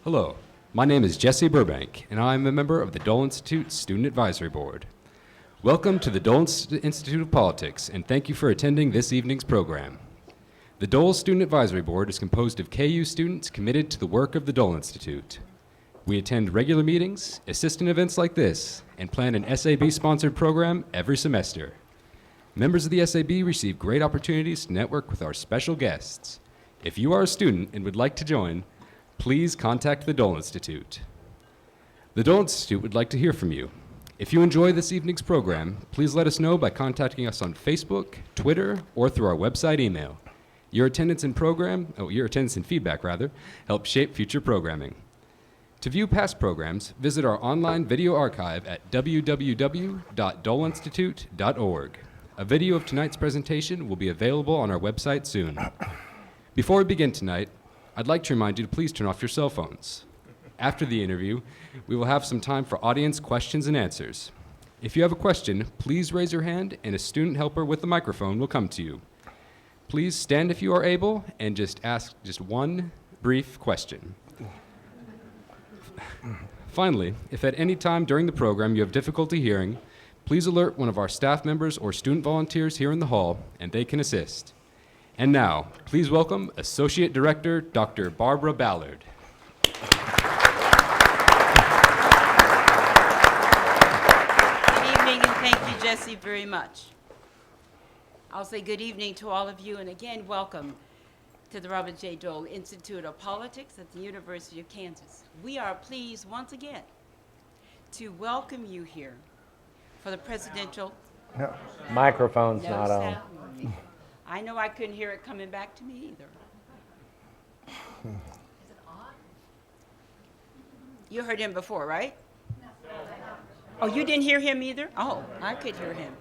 Hello, my name is Jesse Burbank, and I am a member of the Dole Institute Student Advisory Board. Welcome to the Dole Institute of Politics, and thank you for attending this evening's program. The Dole Student Advisory Board is composed of KU students committed to the work of the Dole Institute. We attend regular meetings, assist in events like this, and plan an SAB-sponsored program every semester. Members of the SAB receive great opportunities to network with our special guests. If you are a student and would like to join, please contact the Dole Institute. The Dole Institute would like to hear from you. If you enjoy this evening's program, please let us know by contacting us on Facebook, Twitter, or through our website email. Your attendance and feedback, help shape future programming. To view past programs, visit our online video archive at www.doleinstitute.org. A video of tonight's presentation will be available on our website soon. Before we begin tonight, I'd like to remind you to please turn off your cell phones. After the interview, we will have some time for audience questions and answers. If you have a question, please raise your hand and a student helper with a microphone will come to you. Please stand if you are able and just ask one brief question. Finally, if at any time during the program you have difficulty hearing, please alert one of our staff members or student volunteers here in the hall, and they can assist. And now, please welcome Associate Director, Dr. Barbara Ballard. Good evening, and thank you, Jesse, very much. I'll say good evening to all of you, and again, welcome to the Robert J. Dole Institute of Politics at the University of Kansas. We are pleased once again to welcome you here for the presidential... No. Microphone's No not on. sound. I know I couldn't hear it coming back to me either. Is it on? You heard him before, right? No. Oh, you didn't hear him either? Oh, I could hear him.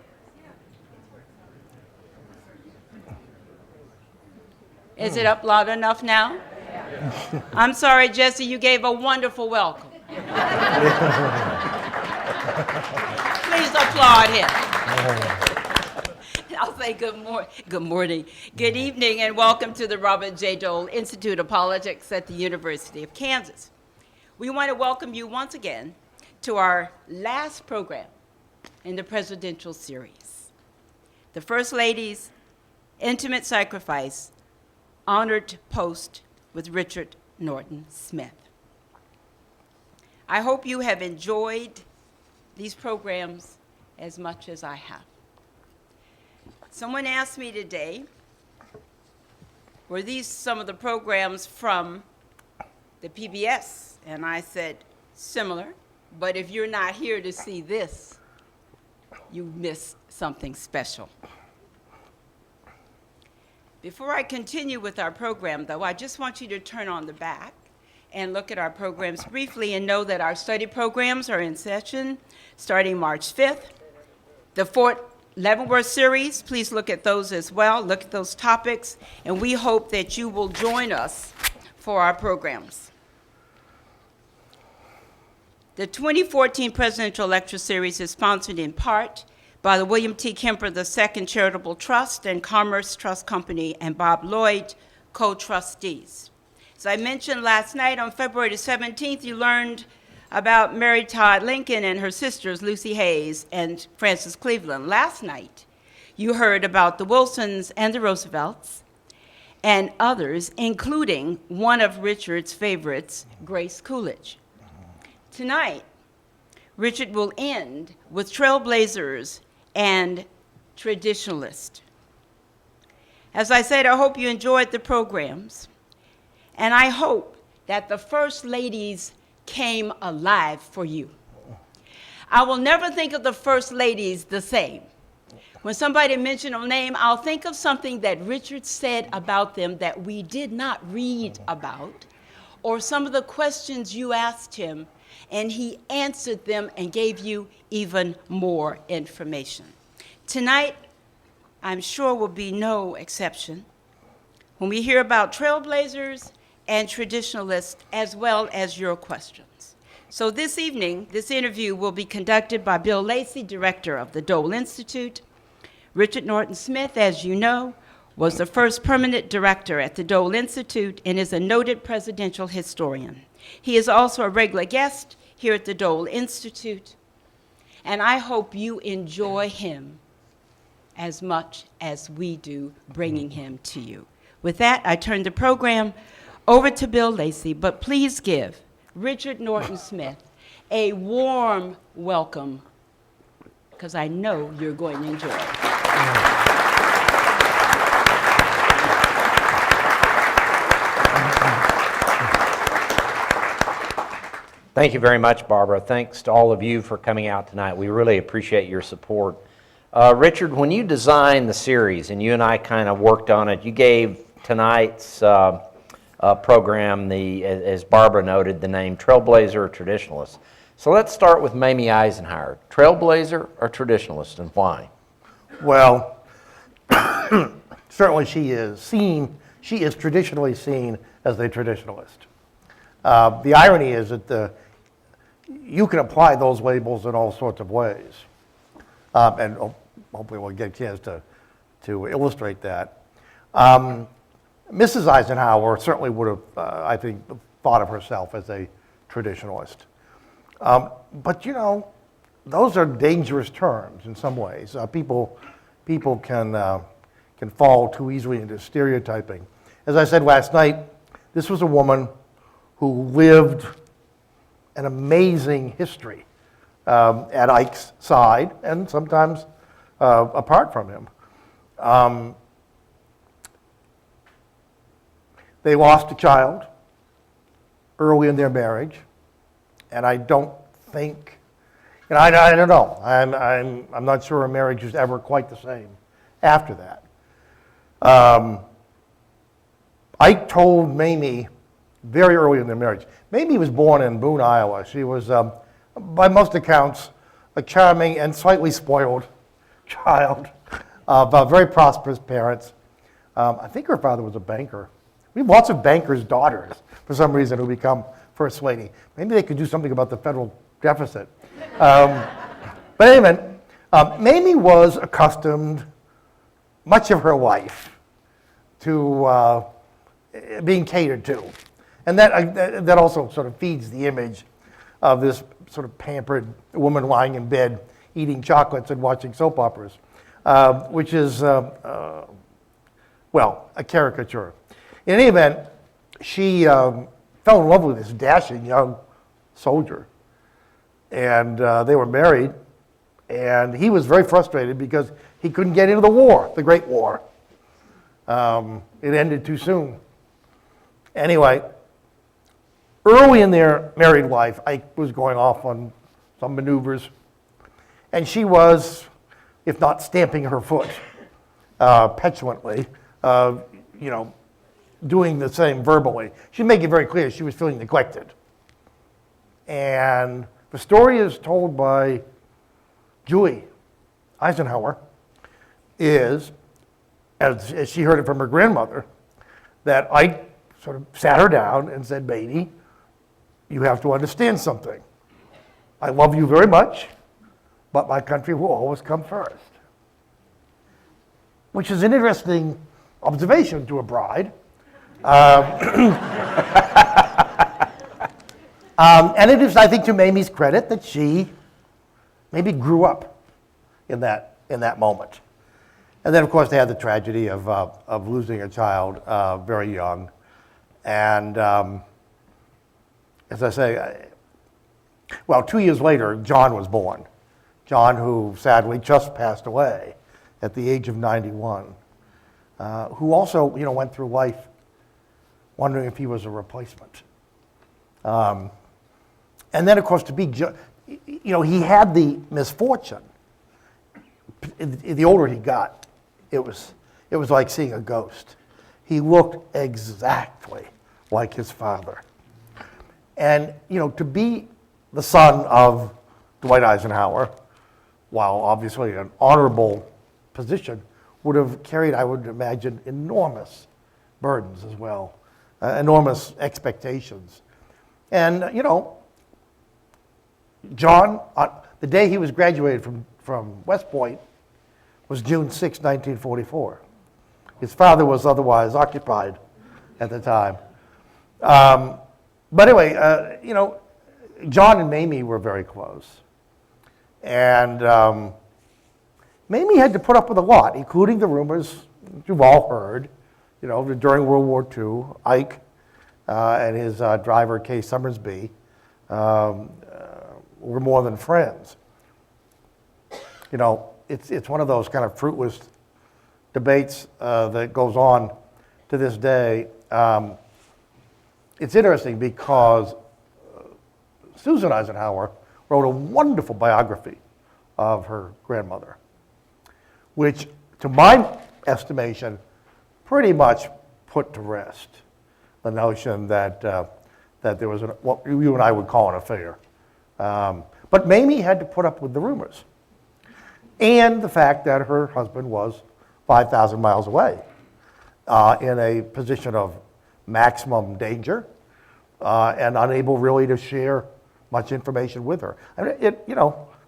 Is it up loud enough now? I'm sorry, Jesse, you gave a wonderful welcome. Please applaud him. I'll say good morning, good evening, and welcome to the Robert J. Dole Institute of Politics at the University of Kansas. We want to welcome you once again to our last program in the presidential series, the First Lady's Intimate Sacrifice Honored Post with Richard Norton Smith. I hope you have enjoyed these programs as much as I have. Someone asked me today, were these some of the programs from the PBS? And I said, similar, but if you're not here to see this, you missed something special. Before I continue with our program, though, I just want you to turn on the back and look at our programs briefly and know that our study programs are in session starting March 5th. The Fort Leavenworth series, please look at those as well. Look at those topics, and we hope that you will join us for our programs. The 2014 Presidential Lecture Series is sponsored in part by the William T. Kemper II Charitable Trust and Commerce Trust Company and Bob Lloyd, co-trustees. As I mentioned last night, on February 17th, you learned about Mary Todd Lincoln and her sisters, Lucy Hayes and Frances Cleveland. Last night, you heard about the Wilsons and the Roosevelts and others, including one of Richard's favorites, Grace Coolidge. Tonight, Richard will end with Trailblazers and Traditionalists. As I said, I hope you enjoyed the programs, and I hope that the First Ladies came alive for you. I will never think of the First Ladies the same. When somebody mentioned a name, I'll think of something that Richard said about them that we did not read about, or some of the questions you asked him, and he answered them and gave you even more information. Tonight, I'm sure will be no exception when we hear about Trailblazers and Traditionalists, as well as your questions. So this evening, this interview will be conducted by Bill Lacey, director of the Dole Institute. Richard Norton Smith, as you know, was the first permanent director at the Dole Institute and is a noted presidential historian. He is also a regular guest here at the Dole Institute, and I hope you enjoy him as much as we do bringing him to you. With that, I turn the program over to Bill Lacey, but please give Richard Norton Smith a warm welcome, because I know you're going to enjoy it. Thank you very much, Barbara. Thanks to all of you for coming out tonight. We really appreciate your support. Richard, when you designed the series and you and I kind of worked on it, you gave tonight's program, as Barbara noted, the name Trailblazer or Traditionalists. So let's start with Mamie Eisenhower. Trailblazer or Traditionalist, and why? Well, certainly she is traditionally seen as a traditionalist. The irony is that you can apply those labels in all sorts of ways. And hopefully we'll get a chance to illustrate that. Mrs. Eisenhower certainly would have, I think, thought of herself as a traditionalist. But you know, those are dangerous terms in some ways. People can fall too easily into stereotyping. As I said last night, this was a woman who lived an amazing history at Ike's side and sometimes apart from him. They lost a child early in their marriage, and I don't think, and I don't know, I'm not sure a marriage was ever quite the same after that. Ike told Mamie very early in their marriage. Mamie was born in Boone, Iowa. She was, by most accounts, a charming and slightly spoiled child of very prosperous parents. I think her father was a banker. We have lots of bankers' daughters, for some reason, who become First Lady. Maybe they could do something about the federal deficit. But anyway, Mamie was accustomed much of her life to being catered to. And that also sort of feeds the image of this sort of pampered woman lying in bed, eating chocolates and watching soap operas, which is, well, a caricature. In any event, she fell in love with this dashing young soldier. And they were married, and he was very frustrated because he couldn't get into the war, the Great War. It ended too soon. Anyway, early in their married life, Ike was going off on some maneuvers, and she was, if not stamping her foot petulantly, doing the same verbally. She'd make it very clear she was feeling neglected. And the story is told by Julie Eisenhower, is, as she heard it from her grandmother, that Ike sort of sat her down and said, "Baby, you have to understand something. I love you very much, but my country will always come first." Which is an interesting observation to a bride. And it is, I think, to Mamie's credit that she maybe grew up in that moment. And then, of course, they had the tragedy of losing a child very young. And as I say, well, 2 years later, John was born. John, who sadly just passed away at the age of 91, who also, went through life wondering if he was a replacement. And then, of course, he had the misfortune. The older he got, it was like seeing a ghost. He looked exactly like his father. And, to be the son of Dwight Eisenhower, while obviously an honorable position, would have carried, I would imagine, enormous burdens as well, enormous expectations. And, John, the day he was graduated from West Point was June 6, 1944. His father was otherwise occupied at the time. But anyway, John and Mamie were very close. And Mamie had to put up with a lot, including the rumors you've all heard, during World War II, Ike and his driver, Kay Summersby, were more than friends. It's one of those kind of fruitless debates that goes on to this day. It's interesting because Susan Eisenhower wrote a wonderful biography of her grandmother, which, to my estimation, pretty much put to rest the notion that there was what you and I would call an affair. But Mamie had to put up with the rumors and the fact that her husband was 5,000 miles away in a position of maximum danger and unable really to share much information with her. I mean,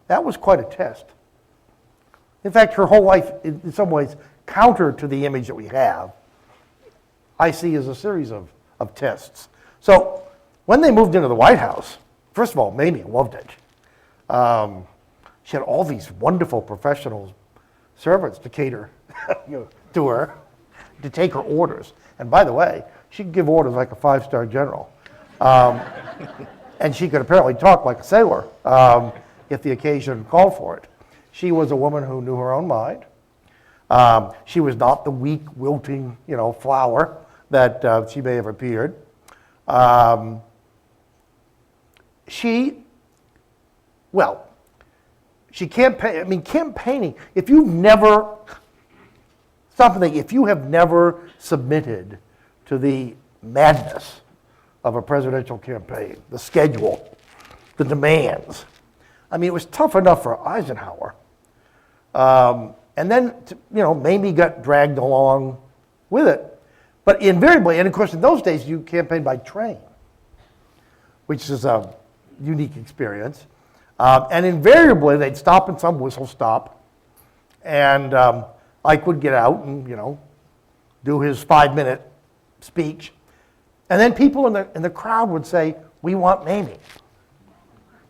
that was quite a test. In fact, her whole life, in some ways, counter to the image that we have, I see as a series of tests. So when they moved into the White House, first of all, Mamie loved it. She had all these wonderful professional servants to cater to her, to take her orders. And by the way, she could give orders like a 5-star general. And she could apparently talk like a sailor if the occasion called for it. She was a woman who knew her own mind. She was not the weak, wilting, flower that she may have appeared. She campaigning, if you have never submitted to the madness of a presidential campaign, the schedule, the demands, it was tough enough for Eisenhower. And then, Mamie got dragged along with it. But invariably, and of course in those days you campaigned by train, which is a unique experience. And invariably they'd stop in some whistle stop, and Ike would get out and do his 5-minute speech, and then people in the crowd would say, "We want Mamie."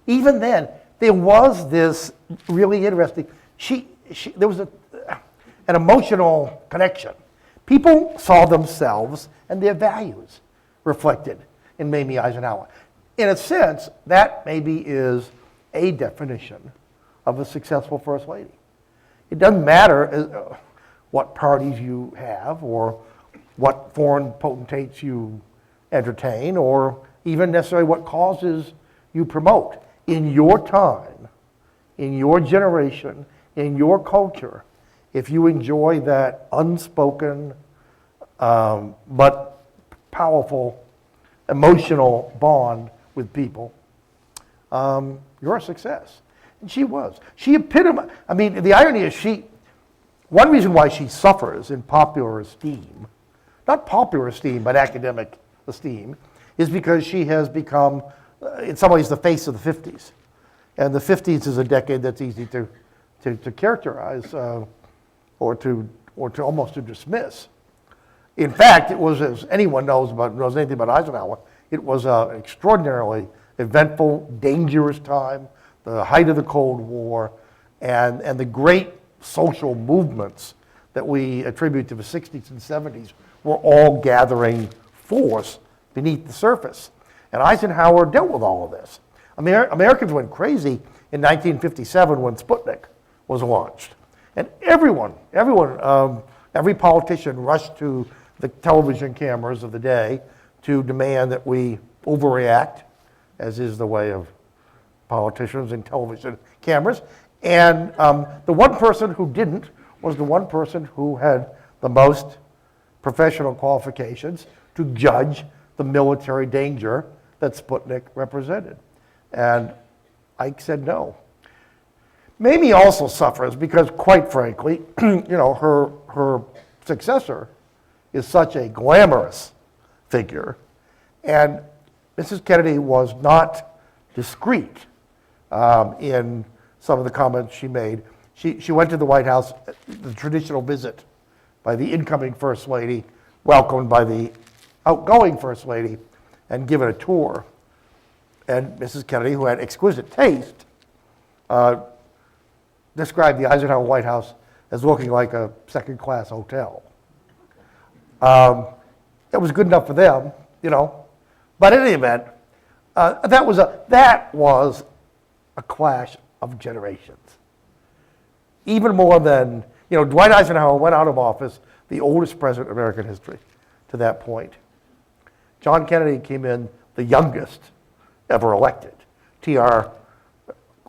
Even then, there was this really interesting. There was an emotional connection. People saw themselves and their values reflected in Mamie Eisenhower. In a sense, that maybe is a definition of a successful First Lady. It doesn't matter what parties you have or what foreign potentates you entertain or even necessarily what causes you promote. In your time, in your generation, in your culture, if you enjoy that unspoken but powerful emotional bond with people, you're a success. And she was. She epitomized. The irony is one reason why she suffers in popular esteem, not popular esteem, but academic esteem, is because she has become, in some ways, the face of the 50s. And the 50s is a decade that's easy to characterize or to almost to dismiss. In fact, it was, as anyone knows anything about Eisenhower, it was an extraordinarily eventful, dangerous time, the height of the Cold War, and the great social movements that we attribute to the 60s and 70s were all gathering force beneath the surface. And Eisenhower dealt with all of this. Americans went crazy in 1957 when Sputnik was launched. And every politician rushed to the television cameras of the day to demand that we overreact, as is the way of politicians and television cameras. And the one person who didn't was the one person who had the most professional qualifications to judge the military danger that Sputnik represented. And Ike said no. Mamie also suffers because, quite frankly, her successor is such a glamorous figure, and Mrs. Kennedy was not discreet in some of the comments she made. She went to the White House, the traditional visit by the incoming First Lady, welcomed by the outgoing First Lady, and given a tour. And Mrs. Kennedy, who had exquisite taste, described the Eisenhower White House as looking like a second-class hotel. That was good enough for them, you know. But in any event, that was a clash of generations. Even more than, you know, Dwight Eisenhower went out of office, the oldest president in American history to that point. John Kennedy came in the youngest ever elected. TR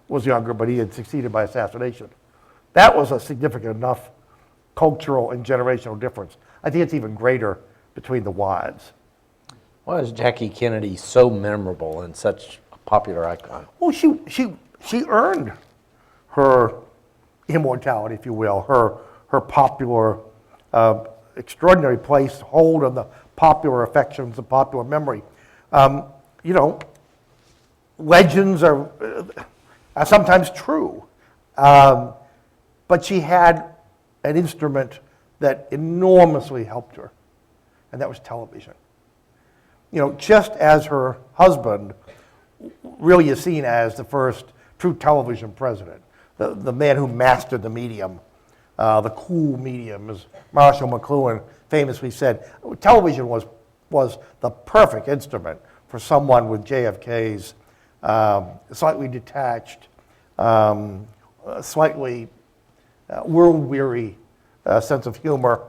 was younger, but he had succeeded by assassination. That was a significant enough cultural and generational difference. I think it's even greater between the wives. Why is Jackie Kennedy so memorable and such a popular icon? Well, she earned her immortality, if you will, her popular, extraordinary place, hold on the popular affections, the popular memory. You know, legends are sometimes true, but she had an instrument that enormously helped her, and that was television. You know, just as her husband really is seen as the first true television president, the man who mastered the medium, the cool medium, as Marshall McLuhan famously said, television was the perfect instrument for someone with JFK's slightly detached, slightly world-weary sense of humor,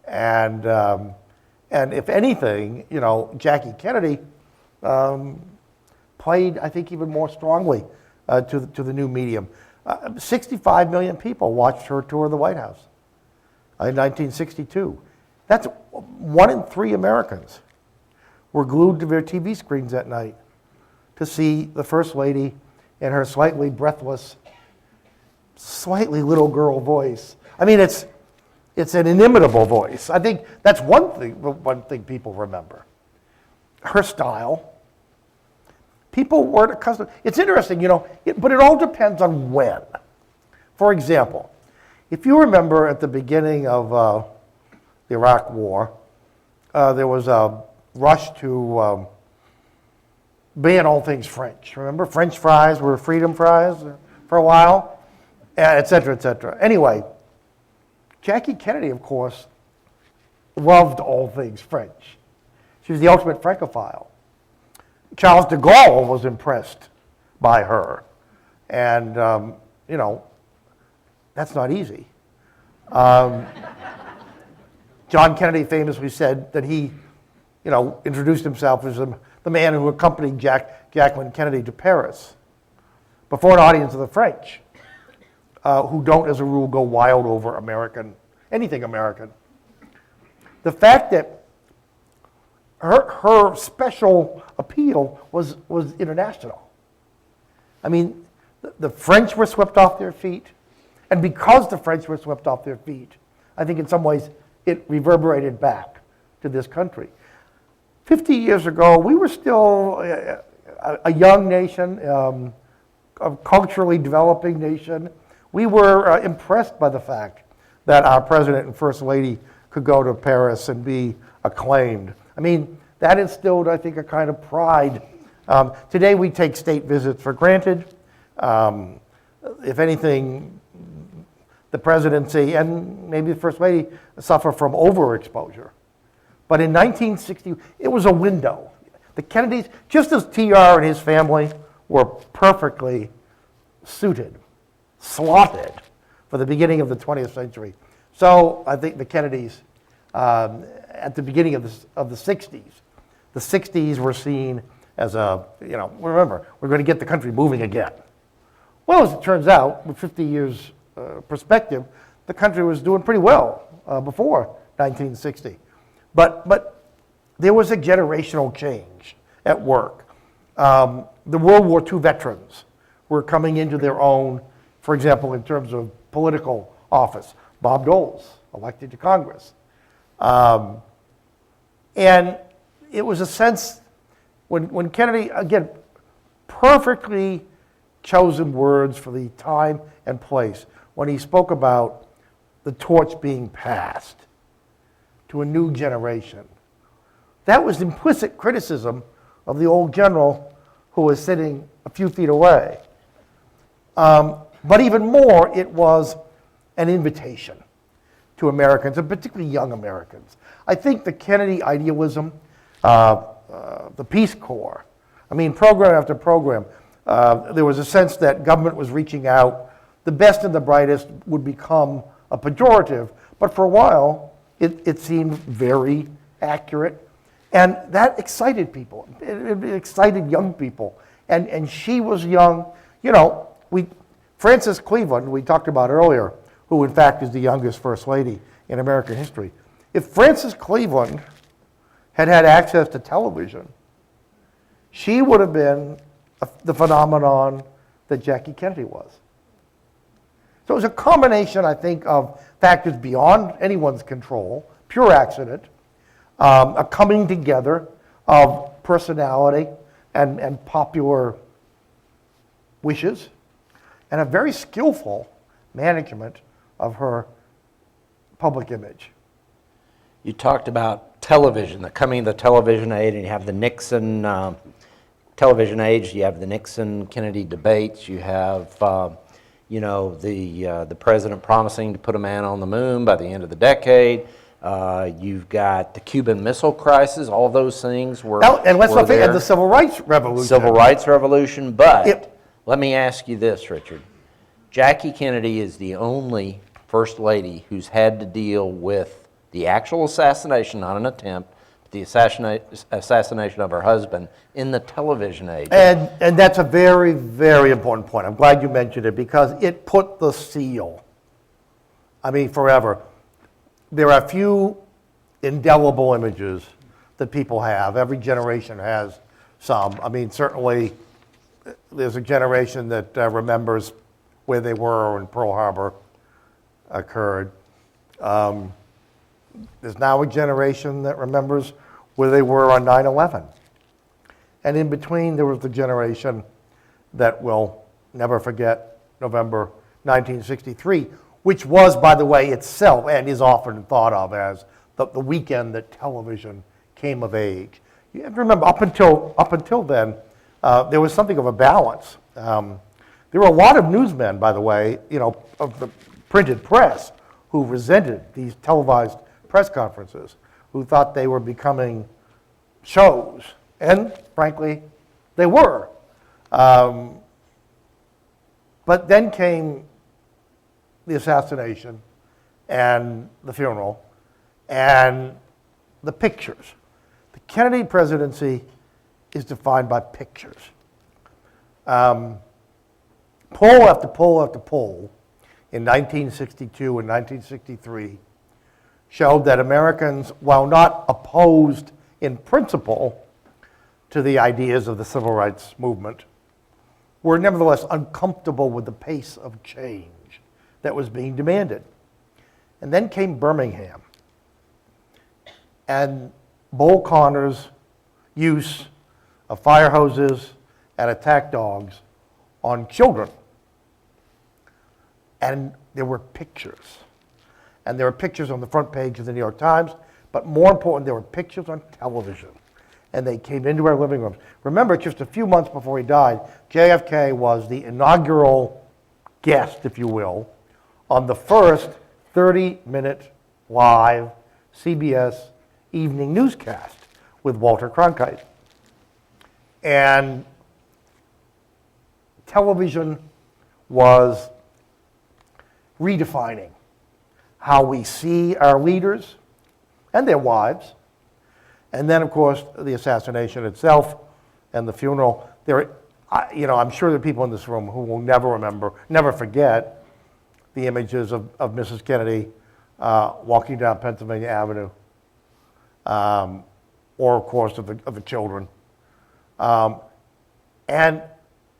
and if anything, you know, Jackie Kennedy played, I think, even more strongly to the new medium. 65 million people watched her tour the White House in 1962. That's 1 in 3 Americans were glued to their TV screens that night to see the First Lady in her slightly breathless, slightly little girl voice. I mean, it's an inimitable voice. I think that's one thing people remember. Her style. People weren't accustomed. It's interesting, you know, but it all depends on when. For example, if you remember at the beginning of the Iraq War, there was a rush to ban all things French. Remember, French fries were freedom fries for a while, et cetera, et cetera. Anyway, Jackie Kennedy, of course, loved all things French. She was the ultimate Francophile. Charles de Gaulle was impressed by her. And, you know, that's not easy. John Kennedy famously said that he, you know, introduced himself as the man who accompanied Jacqueline Kennedy to Paris before an audience of the French, who don't, as a rule, go wild over anything American. The fact that her special appeal was international. I mean, the French were swept off their feet, and because the French were swept off their feet, I think in some ways it reverberated back to this country. 50 years ago, we were still a young nation, a culturally developing nation. We were impressed by the fact that our president and first lady could go to Paris and be acclaimed. I mean, that instilled, I think, a kind of pride. Today we take state visits for granted. If anything, the presidency and maybe the first lady suffer from overexposure. But in 1960, it was a window. The Kennedys, just as TR and his family were perfectly suited, slotted for the beginning of the 20th century, so I think the Kennedys, at the beginning of the 60s were seen as a, you know, remember, we're going to get the country moving again. Well, as it turns out, with 50 years perspective, the country was doing pretty well before 1960. But there was a generational change at work. The World War II veterans were coming into their own, for example, in terms of political office. Bob Dole's elected to Congress. And it was a sense, when Kennedy, again, perfectly chosen words for the time and place, when he spoke about the torch being passed. to a new generation. That was implicit criticism of the old general who was sitting a few feet away. But even more, it was an invitation to Americans, and particularly young Americans. I think the Kennedy idealism, the Peace Corps, I mean, program after program, there was a sense that government was reaching out. The best and the brightest would become a pejorative, but for a while, it seemed very accurate. And that excited people. It excited young people. And she was young. You know, Frances Cleveland, we talked about earlier, who in fact is the youngest First Lady in American history. If Frances Cleveland had had access to television, she would have been the phenomenon that Jackie Kennedy was. So it was a combination, I think, of factors beyond anyone's control, pure accident, a coming together of personality and popular wishes, and a very skillful management of her public image. You talked about television, the coming of the television age, and you have the Nixon television age, you have the Nixon-Kennedy debates, you have the president promising to put a man on the moon by the end of the decade. You've got the Cuban Missile Crisis. All those things were And let's not forget there. the Civil Rights Revolution. Civil Rights Revolution. But let me ask you this, Richard. Jackie Kennedy is the only First Lady who's had to deal with the actual assassination, not an attempt, but the assassination of her husband in the television age. And that's a very, very important point. I'm glad you mentioned it because it put the seal, I mean, forever. There are a few indelible images that people have. Every generation has some. I mean, certainly there's a generation that remembers where they were when Pearl Harbor occurred. There's now a generation that remembers where they were on 9/11. And in between, there was the generation that will never forget November 1963, which was, by the way, itself, and is often thought of as the weekend that television came of age. You have to remember, up until then, there was something of a balance. There were a lot of newsmen, by the way, of the printed press, who resented these televised press conferences, who thought they were becoming shows, and frankly, they were. But then came the assassination and the funeral and the pictures. The Kennedy presidency is defined by pictures. Poll after poll after poll in 1962 and 1963 showed that Americans, while not opposed in principle to the ideas of the civil rights movement, were nevertheless uncomfortable with the pace of change that was being demanded. And then came Birmingham and Bull Connor's use of fire hoses and attack dogs on children. And there were pictures. And there were pictures on the front page of the New York Times, but more important, there were pictures on television. And they came into our living rooms. Remember, just a few months before he died, JFK was the inaugural guest, if you will, on the first 30-minute live CBS evening newscast with Walter Cronkite. And television was redefining how we see our leaders and their wives. And then, of course, the assassination itself and the funeral. I'm sure there are people in this room who will never forget the images of Mrs. Kennedy walking down Pennsylvania Avenue, or, of course, of the children. And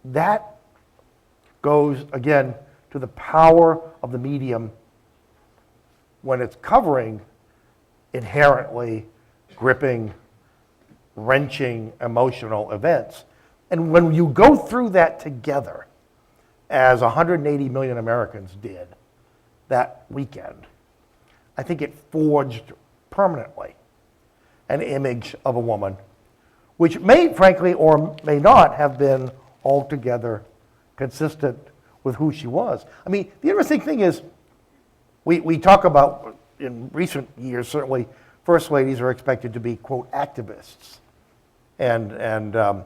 that goes, again, to the power of the medium when it's covering inherently gripping, wrenching, emotional events. And when you go through that together, as 180 million Americans did that weekend, I think it forged permanently an image of a woman, which may, frankly, or may not have been altogether consistent with who she was. I mean, the interesting thing is, we talk about, in recent years, certainly, first ladies are expected to be, quote, activists, and to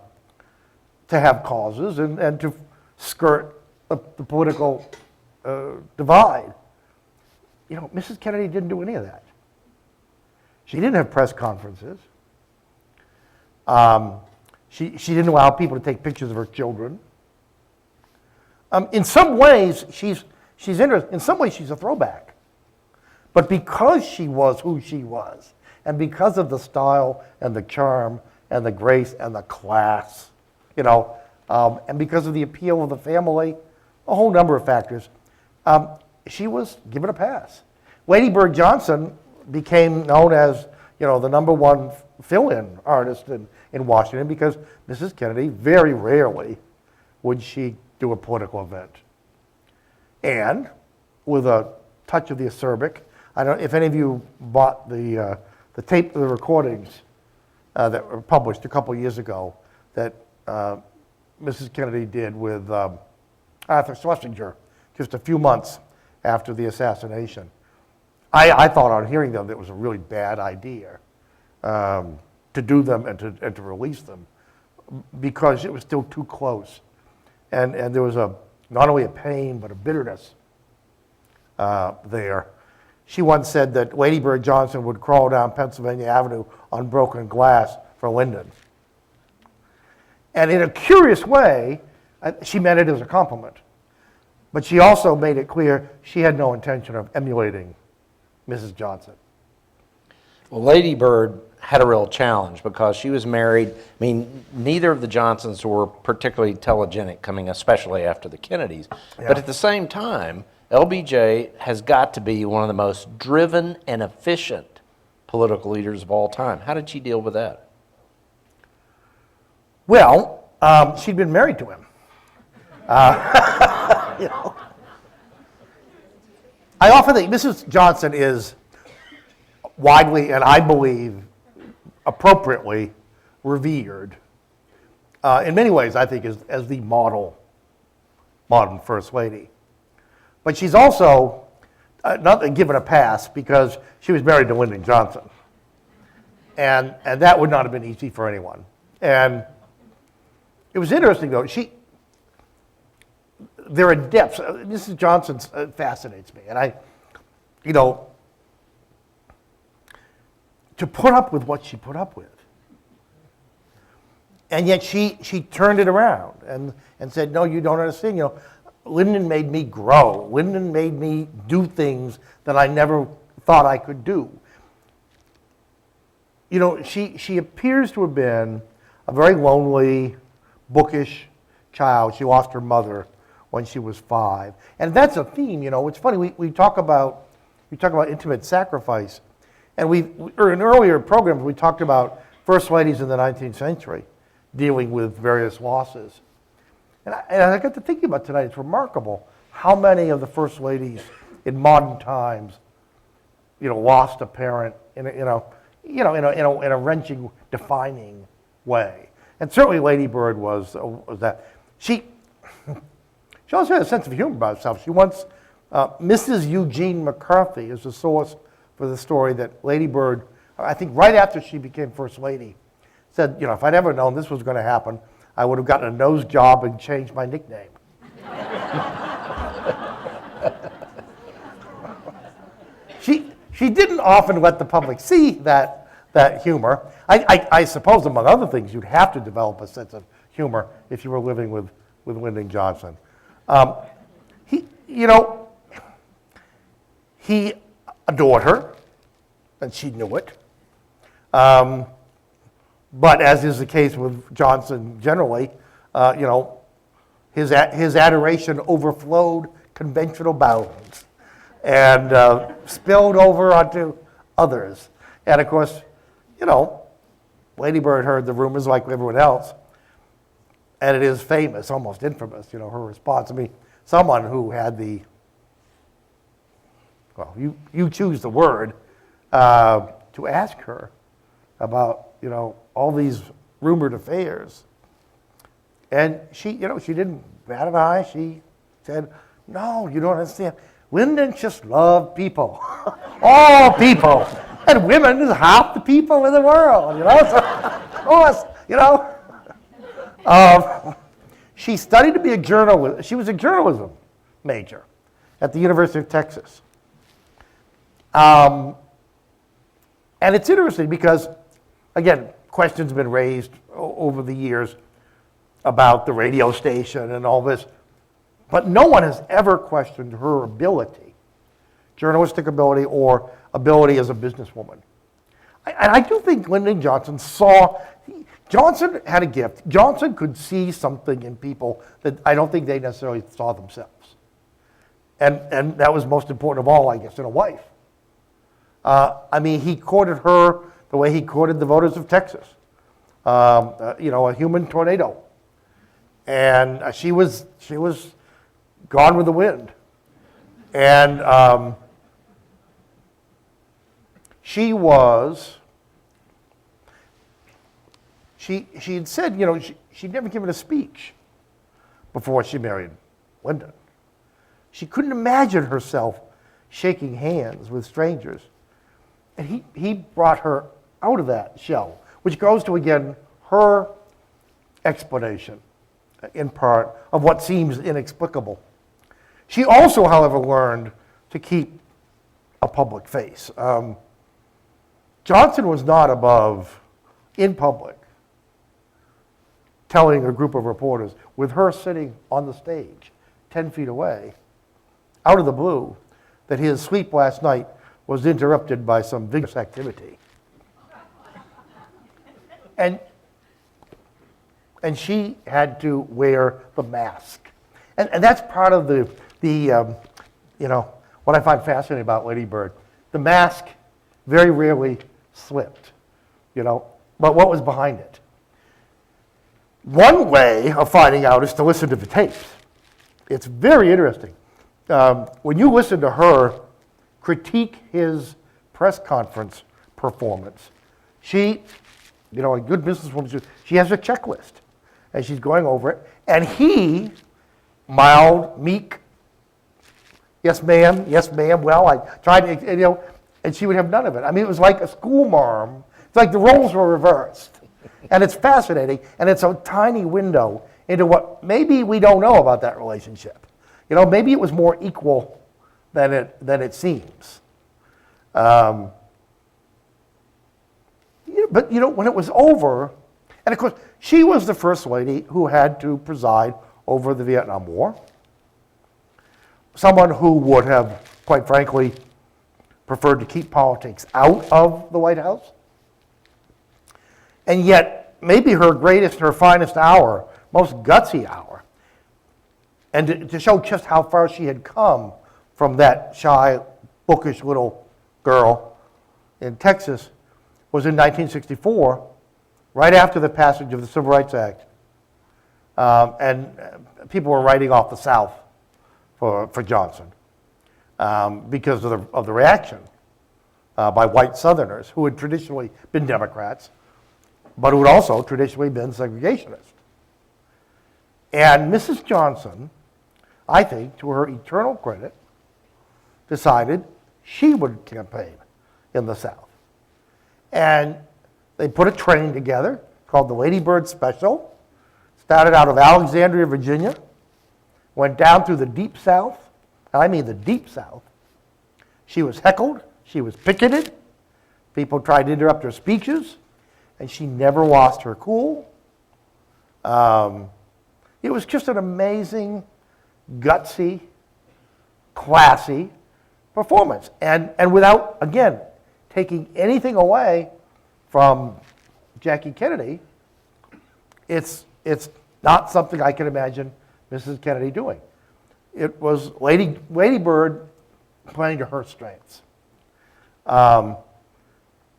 have causes and to skirt the political divide. You know, Mrs. Kennedy didn't do any of that. She didn't have press conferences. She didn't allow people to take pictures of her children. In some ways, she's interesting. In some ways, she's a throwback. But because she was who she was, and because of the style and the charm and the grace and the class, you know, and because of the appeal of the family, a whole number of factors, she was given a pass. Lady Bird Johnson became known as, you know, the #1 fill-in artist in Washington because Mrs. Kennedy, very rarely would she do a political event. And with a touch of the acerbic, I don't know if any of you bought the tape of the recordings that were published a couple years ago that Mrs. Kennedy did with Arthur Schlesinger just a few months after the assassination. I thought on hearing them that it was a really bad idea to do them and to release them because it was still too close. And there was not only a pain but a bitterness there. She once said that Lady Bird Johnson would crawl down Pennsylvania Avenue on broken glass for Lyndon. And in a curious way, she meant it as a compliment. But she also made it clear she had no intention of emulating Mrs. Johnson. Well, Lady Bird had a real challenge because she was married. I mean, neither of the Johnsons were particularly telegenic, coming especially after the Kennedys. Yeah. But at the same time, LBJ has got to be one of the most driven and efficient political leaders of all time. How did she deal with that? Well, she'd been married to him. You know. I often think Mrs. Johnson is widely, and I believe appropriately, revered. In many ways, I think, as the modern First Lady. But she's also not given a pass because she was married to Lyndon Johnson. And that would not have been easy for anyone. And it was interesting, though. There are depths. Mrs. Johnson fascinates me. And to put up with what she put up with. And yet she turned it around and said, no, you don't understand. You know, Lyndon made me grow. Lyndon made me do things that I never thought I could do. You know, she appears to have been a very lonely, bookish child. She lost her mother when she was 5. And that's a theme, you know. It's funny, we talk about intimate sacrifice. And in earlier programs, we talked about first ladies in the 19th century dealing with various losses. And I got to thinking about tonight, it's remarkable how many of the first ladies in modern times, you know, lost a parent in a wrenching, defining way. And certainly Lady Bird was that. She also had a sense of humor about herself. She once, Mrs. Eugene McCarthy is the source for the story that Lady Bird, I think right after she became First Lady, said, you know, if I'd ever known this was going to happen, I would have gotten a nose job and changed my nickname. She didn't often let the public see that humor. I suppose, among other things, you'd have to develop a sense of humor if you were living with Lyndon Johnson. He adored her, and she knew it. But as is the case with Johnson generally, his adoration overflowed conventional bounds and spilled over onto others. And of course, you know, Lady Bird heard the rumors like everyone else, and it is famous, almost infamous, you know, her response. I mean, someone who had you choose the word, to ask her about, all these rumored affairs. And she didn't bat an eye. She said, no, you don't understand. Women just love people. All people. And women is half the people in the world, So, of course, she studied to be a journalist. She was a journalism major at the University of Texas. And it's interesting because, again, questions have been raised over the years about the radio station and all this, but no one has ever questioned her ability, journalistic ability or ability as a businesswoman. And I do think Lyndon Johnson Johnson had a gift. Johnson could see something in people that I don't think they necessarily saw themselves. And that was most important of all, I guess, in a wife. He courted her the way he courted the voters of Texas. A human tornado. And she was gone with the wind. And she had said, she'd never given a speech before she married Lyndon. She couldn't imagine herself shaking hands with strangers. And he brought her out of that shell, which goes to, again, her explanation, in part, of what seems inexplicable. She also, however, learned to keep a public face. Johnson was not above, in public, telling a group of reporters, with her sitting on the stage 10 feet away, out of the blue, that his sleep last night was interrupted by some vigorous activity. And she had to wear the mask. And that's part of the what I find fascinating about Lady Bird. The mask very rarely slipped, but what was behind it? One way of finding out is to listen to the tapes. It's very interesting. When you listen to her critique his press conference performance, she, a good businesswoman, she has a checklist, and she's going over it, and he, mild, meek, yes ma'am, well, I tried to, and she would have none of it. It was like a schoolmarm. It's like the roles were reversed. And it's fascinating, and it's a tiny window into what maybe we don't know about that relationship. Maybe it was more equal than it seems. But when it was over, and of course, she was the first lady who had to preside over the Vietnam War. Someone who would have, quite frankly, preferred to keep politics out of the White House. And yet, maybe her finest hour, most gutsy hour, and to show just how far she had come from that shy, bookish little girl in Texas, was in 1964, right after the passage of the Civil Rights Act. And people were writing off the South for Johnson because of the reaction by white Southerners who had traditionally been Democrats, but who had also traditionally been segregationists. And Mrs. Johnson, I think, to her eternal credit, decided she would campaign in the South. And they put a train together called the Lady Bird Special, started out of Alexandria, Virginia, went down through the Deep South, and I mean the Deep South. She was heckled, she was picketed, people tried to interrupt her speeches, and she never lost her cool. It was just an amazing, gutsy, classy performance. And without, again, taking anything away from Jackie Kennedy, it's not something I can imagine Mrs. Kennedy doing. It was Lady Bird playing to her strengths.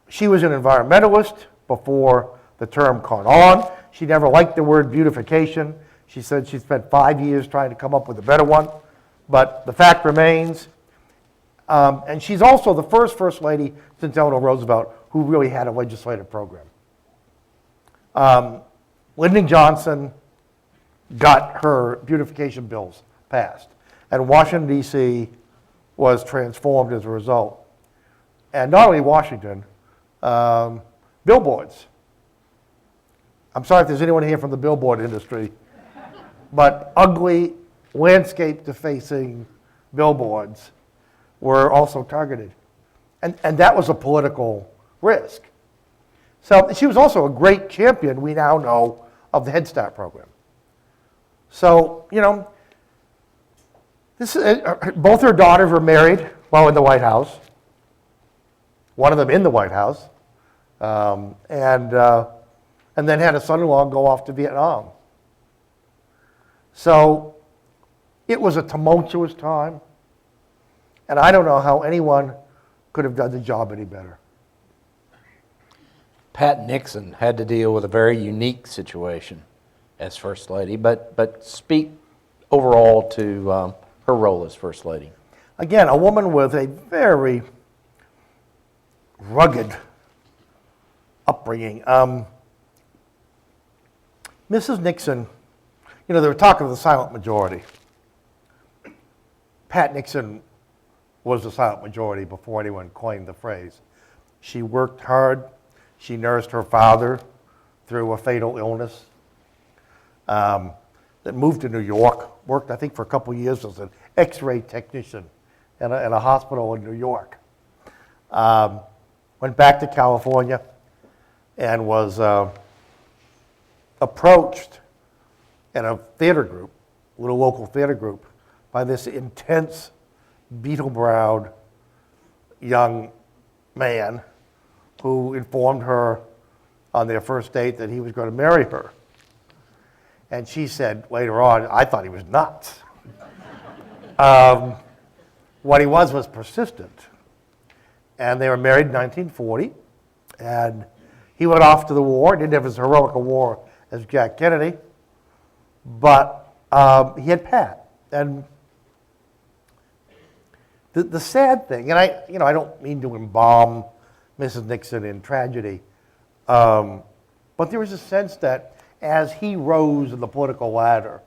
She was an environmentalist before the term caught on. She never liked the word beautification. She said she spent 5 years trying to come up with a better one. But the fact remains, And she's also the first lady since Eleanor Roosevelt who really had a legislative program. Lyndon Johnson got her beautification bills passed, and Washington, D.C. was transformed as a result. And not only Washington, billboards. I'm sorry if there's anyone here from the billboard industry, but ugly landscape-defacing billboards were also targeted. And that was a political risk. So she was also a great champion, we now know, of the Head Start program. So, you know, this is, both her daughters were married while in the White House. One of them in the White House. And then had a son-in-law go off to Vietnam. So it was a tumultuous time. And I don't know how anyone could have done the job any better. Pat Nixon had to deal with a very unique situation as First Lady, but speak overall to her role as First Lady. Again, a woman with a very rugged upbringing. Mrs. Nixon, you know, they were talking of the silent majority. Pat Nixon was the silent majority before anyone coined the phrase. She worked hard. She nursed her father through a fatal illness. That moved to New York, worked, I think, for a couple years as an X-ray technician in a hospital in New York. Went back to California and was approached in a theater group, a little local theater group, by this intense, beetle-browed young man who informed her on their first date that he was going to marry her. And she said later on, I thought he was nuts. What he was persistent. And they were married in 1940, and he went off to the war. Didn't have as heroic a war as Jack Kennedy, but he had Pat. And the sad thing, and I don't mean to embalm Mrs. Nixon in tragedy, but there was a sense that as he rose in the political ladder,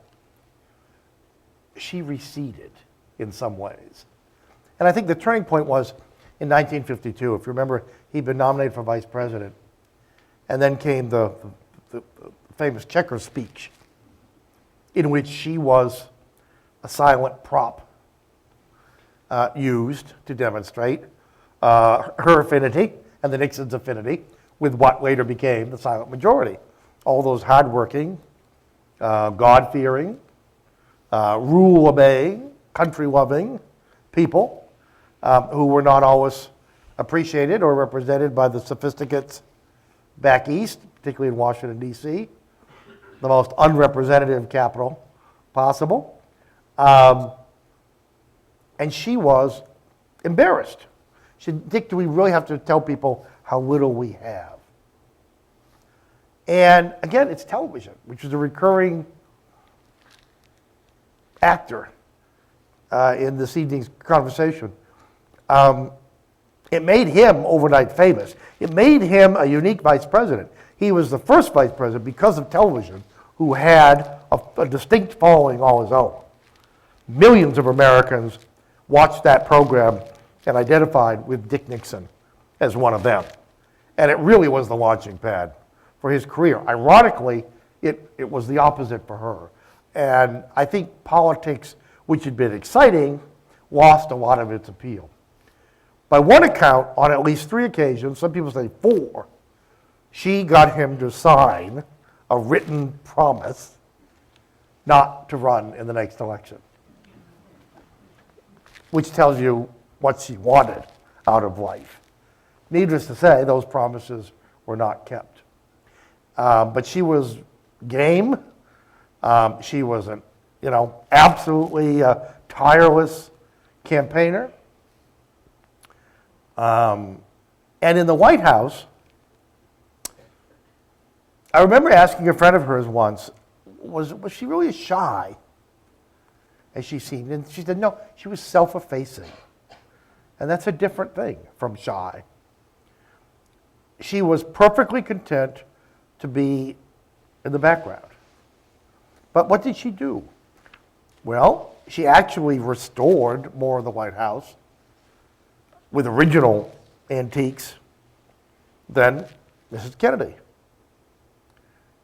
she receded in some ways. And I think the turning point was in 1952. If you remember, he'd been nominated for vice president, and then came the famous Checker speech, in which she was a silent prop used to demonstrate her affinity and the Nixons' affinity with what later became the silent majority. All those hardworking, God-fearing, rule-obeying, country-loving people who were not always appreciated or represented by the sophisticates back east, particularly in Washington, D.C., the most unrepresentative capital possible. And she was embarrassed. She said, Dick, do we really have to tell people how little we have? And again, it's television, which is a recurring actor in this evening's conversation. It made him overnight famous. It made him a unique vice president. He was the first vice president, because of television, who had a distinct following all his own. Millions of Americans watched that program and identified with Dick Nixon as one of them. And it really was the launching pad for his career. Ironically, it was the opposite for her. And I think politics, which had been exciting, lost a lot of its appeal. By one account, on at least 3 occasions, some people say 4, she got him to sign a written promise not to run in the next election, which tells you what she wanted out of life. Needless to say, those promises were not kept. But she was game. She was an, absolutely tireless campaigner. And in the White House, I remember asking a friend of hers once, was she really as shy as she seemed? And she said, no, she was self-effacing. And that's a different thing from shy. She was perfectly content to be in the background. But what did she do? Well, she actually restored more of the White House with original antiques than Mrs. Kennedy.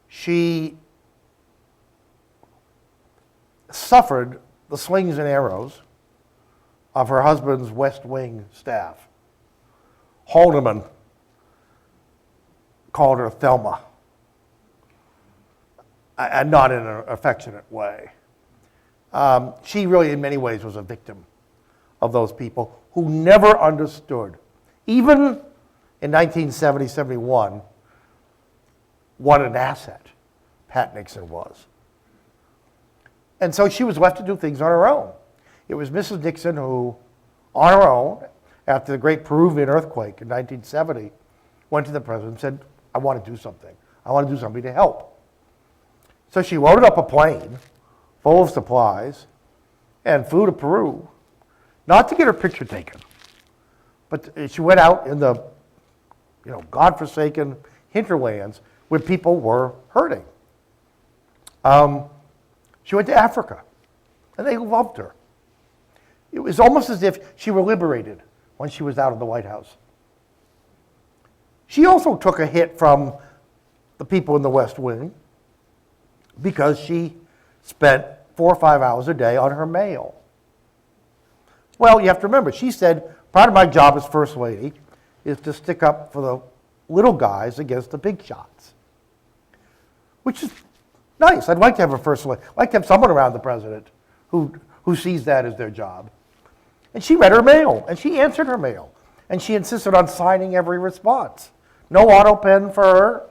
She suffered the slings and arrows of her husband's West Wing staff. Haldeman called her Thelma, and not in an affectionate way. She really, in many ways, was a victim of those people who never understood, even in 1970, 71, what an asset Pat Nixon was. And so she was left to do things on her own. It was Mrs. Nixon who, on her own, after the great Peruvian earthquake in 1970, went to the president and said, I want to do something. I want to do something to help. So she loaded up a plane full of supplies and flew to Peru, not to get her picture taken, but she went out in the godforsaken hinterlands where people were hurting. She went to Africa, and they loved her. It was almost as if she were liberated when she was out of the White House. She also took a hit from the people in the West Wing because she spent 4 or 5 hours a day on her mail. Well, you have to remember, she said, part of my job as First Lady is to stick up for the little guys against the big shots, which is nice. I'd like to have a First Lady. I'd like to have someone around the president who sees that as their job. And she read her mail, and she answered her mail, and she insisted on signing every response. No auto pen for her,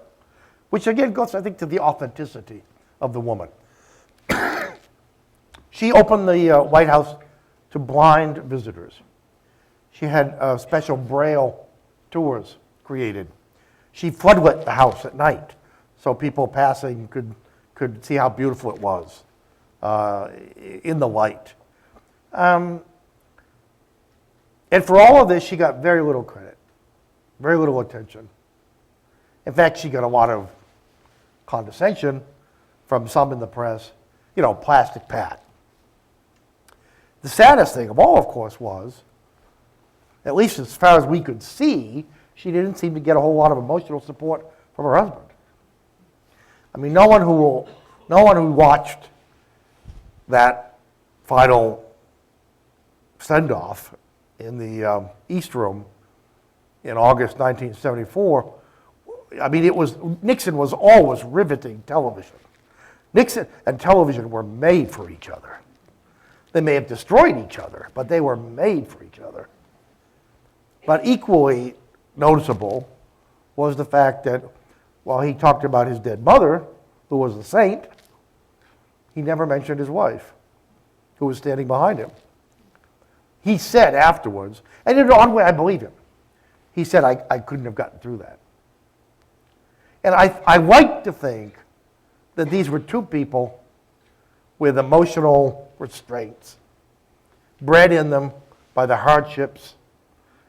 which again goes, I think, to the authenticity of the woman. She opened the White House to blind visitors. She had special Braille tours created. She floodlit the house at night so people passing could see how beautiful it was in the light. And for all of this, she got very little credit, very little attention. In fact, she got a lot of condescension from some in the press, plastic Pat. The saddest thing of all, of course, was, at least as far as we could see, she didn't seem to get a whole lot of emotional support from her husband. I mean, no one who watched that final send-off in the East Room in August 1974, I mean, Nixon was always riveting television. Nixon and television were made for each other. They may have destroyed each other, but they were made for each other. But equally noticeable was the fact that while he talked about his dead mother, who was a saint, he never mentioned his wife, who was standing behind him. He said afterwards, and in an odd way I believe him, he said, I couldn't have gotten through that. And I like to think that these were two people with emotional restraints, bred in them by the hardships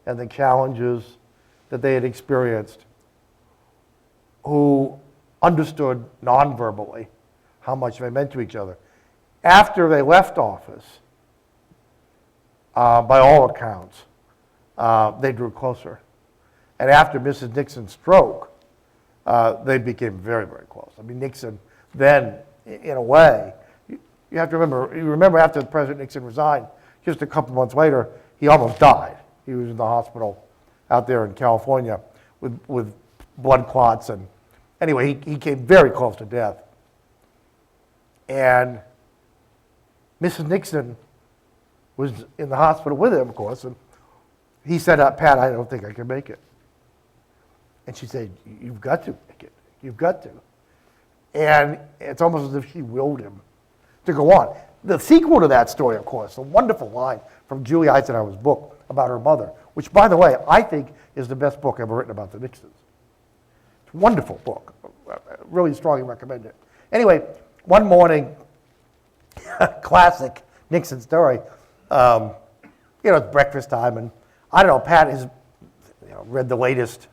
and the challenges that they had experienced, who understood non-verbally how much they meant to each other. After they left office, by all accounts, they drew closer. And after Mrs. Nixon's stroke, they became very, very close. I mean, Nixon then, in a way, you have to remember after President Nixon resigned, just a couple months later, he almost died. He was in the hospital out there in California with blood clots. And anyway, he came very close to death. And Mrs. Nixon was in the hospital with him, of course, and he said, Pat, I don't think I can make it. And she said, you've got to make it. You've got to. And it's almost as if she willed him to go on. The sequel to that story, of course, a wonderful line from Julie Eisenhower's book about her mother, which, by the way, I think is the best book ever written about the Nixons. It's a wonderful book. I really strongly recommend it. Anyway, one morning, classic Nixon story, it's breakfast time, and I don't know, Pat has read the latest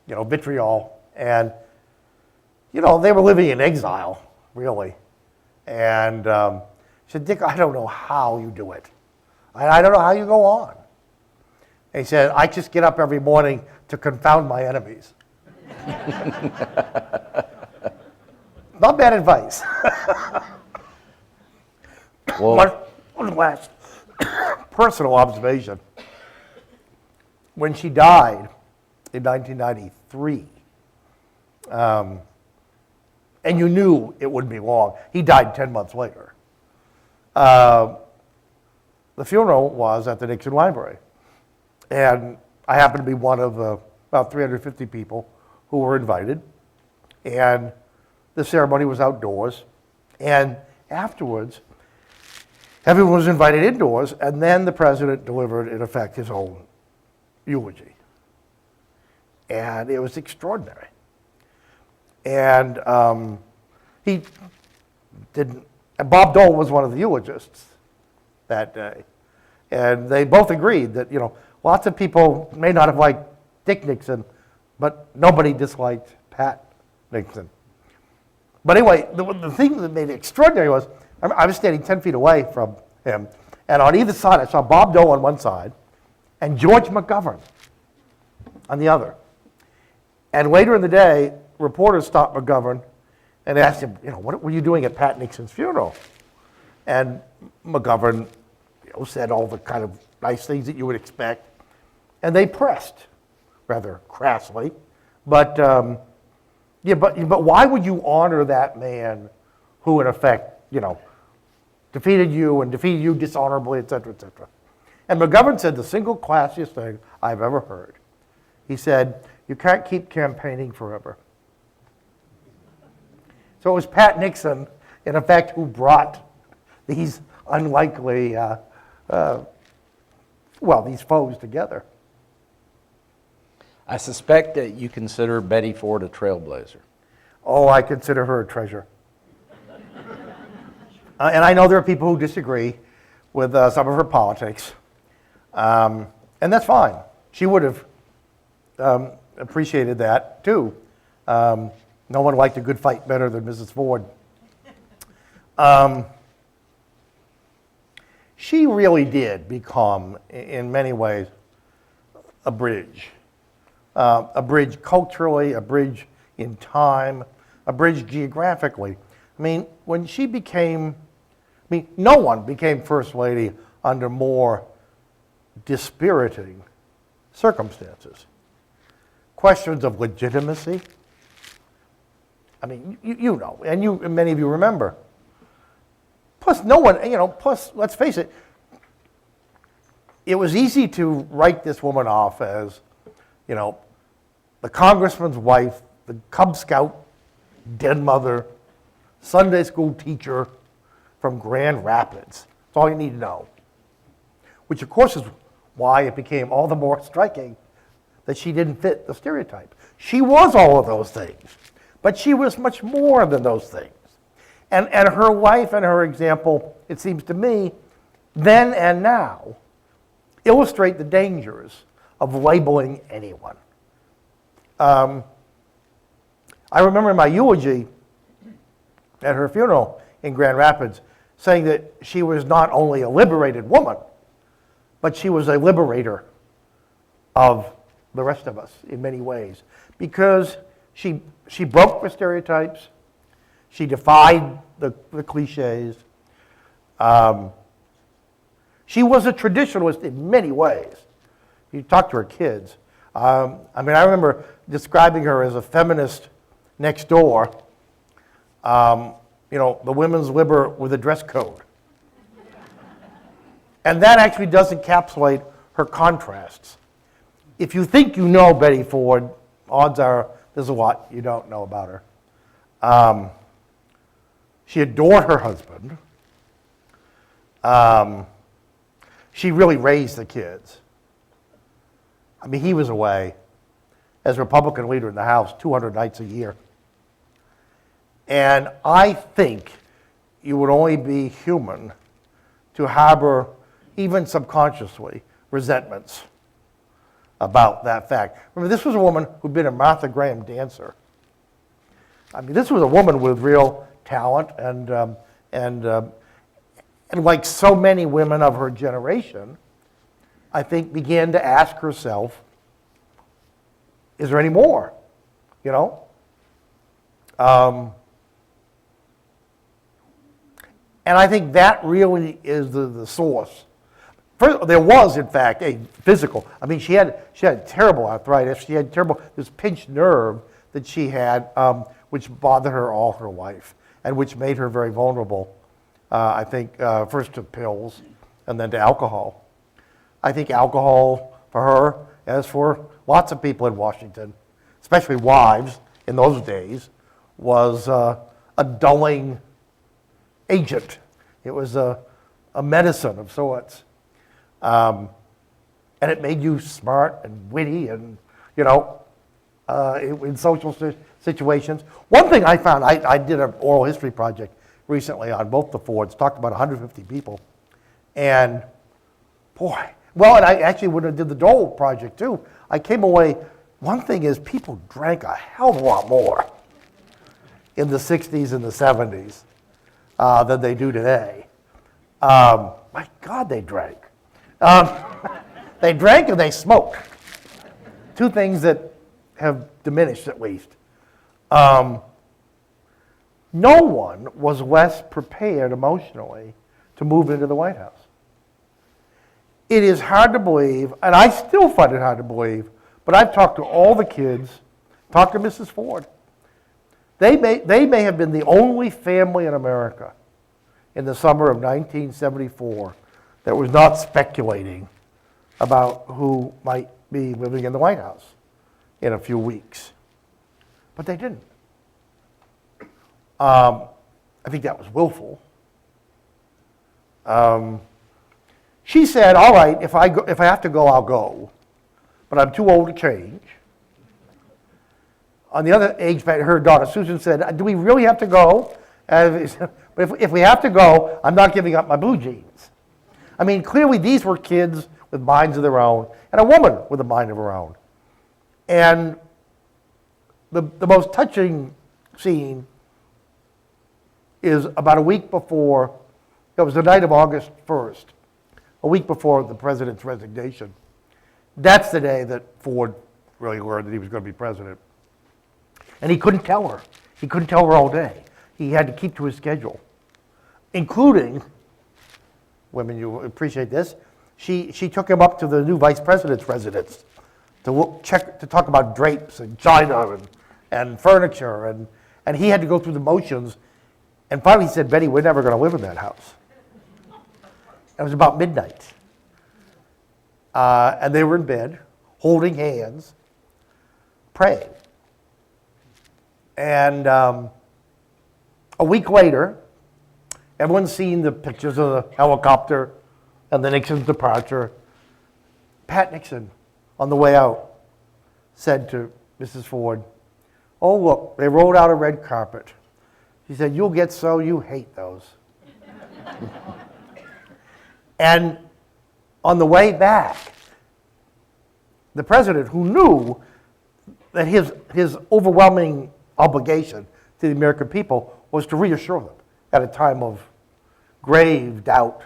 vitriol, and they were living in exile, really. And she said, Dick, I don't know how you do it. I don't know how you go on. And he said, I just get up every morning to confound my enemies. Not bad advice. Well, One last personal observation. When she died in 1993, and you knew it wouldn't be long, he died 10 months later. The funeral was at the Nixon Library. And I happened to be one of about 350 people who were invited. And the ceremony was outdoors. And afterwards, everyone was invited indoors. And then the president delivered, in effect, his own eulogy. And it was extraordinary. And he didn't, and Bob Dole was one of the eulogists that day. And they both agreed that, lots of people may not have liked Dick Nixon, but nobody disliked Pat Nixon. But anyway, the thing that made it extraordinary was, I was standing 10 feet away from him, and on either side, I saw Bob Dole on one side, and George McGovern on the other. And later in the day, reporters stopped McGovern and asked him, what were you doing at Pat Nixon's funeral? And McGovern said all the kind of nice things that you would expect. And they pressed, rather crassly. But but why would you honor that man who, in effect, defeated you dishonorably, et cetera, et cetera? And McGovern said the single classiest thing I've ever heard. He said, you can't keep campaigning forever. So it was Pat Nixon, in effect, who brought these unlikely, these foes together. I suspect that you consider Betty Ford a trailblazer. Oh, I consider her a treasure. And I know there are people who disagree with some of her politics. And that's fine. She would have appreciated that, too. No one liked a good fight better than Mrs. Ford. She really did become, in many ways, a bridge. A bridge culturally, a bridge in time, a bridge geographically. When she became, no one became First Lady under more dispiriting circumstances. Questions of legitimacy. And many of you remember. Plus, no one, let's face it, it was easy to write this woman off as, the congressman's wife, the Cub Scout den mother, Sunday school teacher from Grand Rapids. That's all you need to know. Which, of course, is why it became all the more striking that she didn't fit the stereotype. She was all of those things, but she was much more than those things. And her life and her example, it seems to me, then and now, illustrate the dangers of labeling anyone. I remember in my eulogy at her funeral in Grand Rapids saying that she was not only a liberated woman, but she was a liberator of the rest of us in many ways, because she broke the stereotypes, she defied the cliches. She was a traditionalist in many ways. You talk to her kids. I remember describing her as a feminist next door, the women's liber with a dress code. And that actually does encapsulate her contrasts. If you think you know Betty Ford, odds are there's a lot you don't know about her. She adored her husband. She really raised the kids. He was away as Republican leader in the House 200 nights a year. And I think you would only be human to harbor, even subconsciously, resentments about that fact. Remember, this was a woman who'd been a Martha Graham dancer. I mean, this was a woman with real talent, and like so many women of her generation, I think began to ask herself, is there any more? You know? And I think that really is the source. First, there was, in fact, a physical. I mean, she had terrible arthritis. She had this pinched nerve that she had, which bothered her all her life, and which made her very vulnerable. I think first to pills, and then to alcohol. I think alcohol for her, as for lots of people in Washington, especially wives in those days, was a dulling agent. It was a medicine of sorts. And it made you smart and witty and, you know, in social situations. One thing I found, I did an oral history project recently on both the Fords, talked about 150 people. And boy, well, and I actually, when I did the Dole project too, I came away, one thing is people drank a hell of a lot more in the 60s and the 70s than they do today. My God, they drank. They drank and they smoked. Two things that have diminished at least. No one was less prepared emotionally to move into the White House. It is hard to believe, and I still find it hard to believe, but I've talked to all the kids, talked to Mrs. Ford. They may have been the only family in America in the summer of 1974 that was not speculating about who might be living in the White House in a few weeks. But they didn't. I think that was willful. She said, all right, if I have to go, I'll go, but I'm too old to change. On the other age, her daughter Susan said, do we really have to go? But if we have to go, I'm not giving up my blue jeans. I mean, clearly these were kids with minds of their own, and a woman with a mind of her own. And the most touching scene is about a week before, it was the night of August 1st, a week before the president's resignation. That's the day that Ford really learned that he was going to be president. And he couldn't tell her. He couldn't tell her all day. He had to keep to his schedule, including, women, you appreciate this, she took him up to the new vice president's residence to talk about drapes and china and furniture, and he had to go through the motions. And finally he said, Betty, we're never going to live in that house. It was about midnight. And they were in bed, holding hands, praying. And a week later, everyone's seen the pictures of the helicopter and the Nixon's departure. Pat Nixon, on the way out, said to Mrs. Ford, oh, look, they rolled out a red carpet. She said, you'll get so you hate those. And on the way back, the president, who knew that his overwhelming obligation to the American people was to reassure them at a time of grave doubt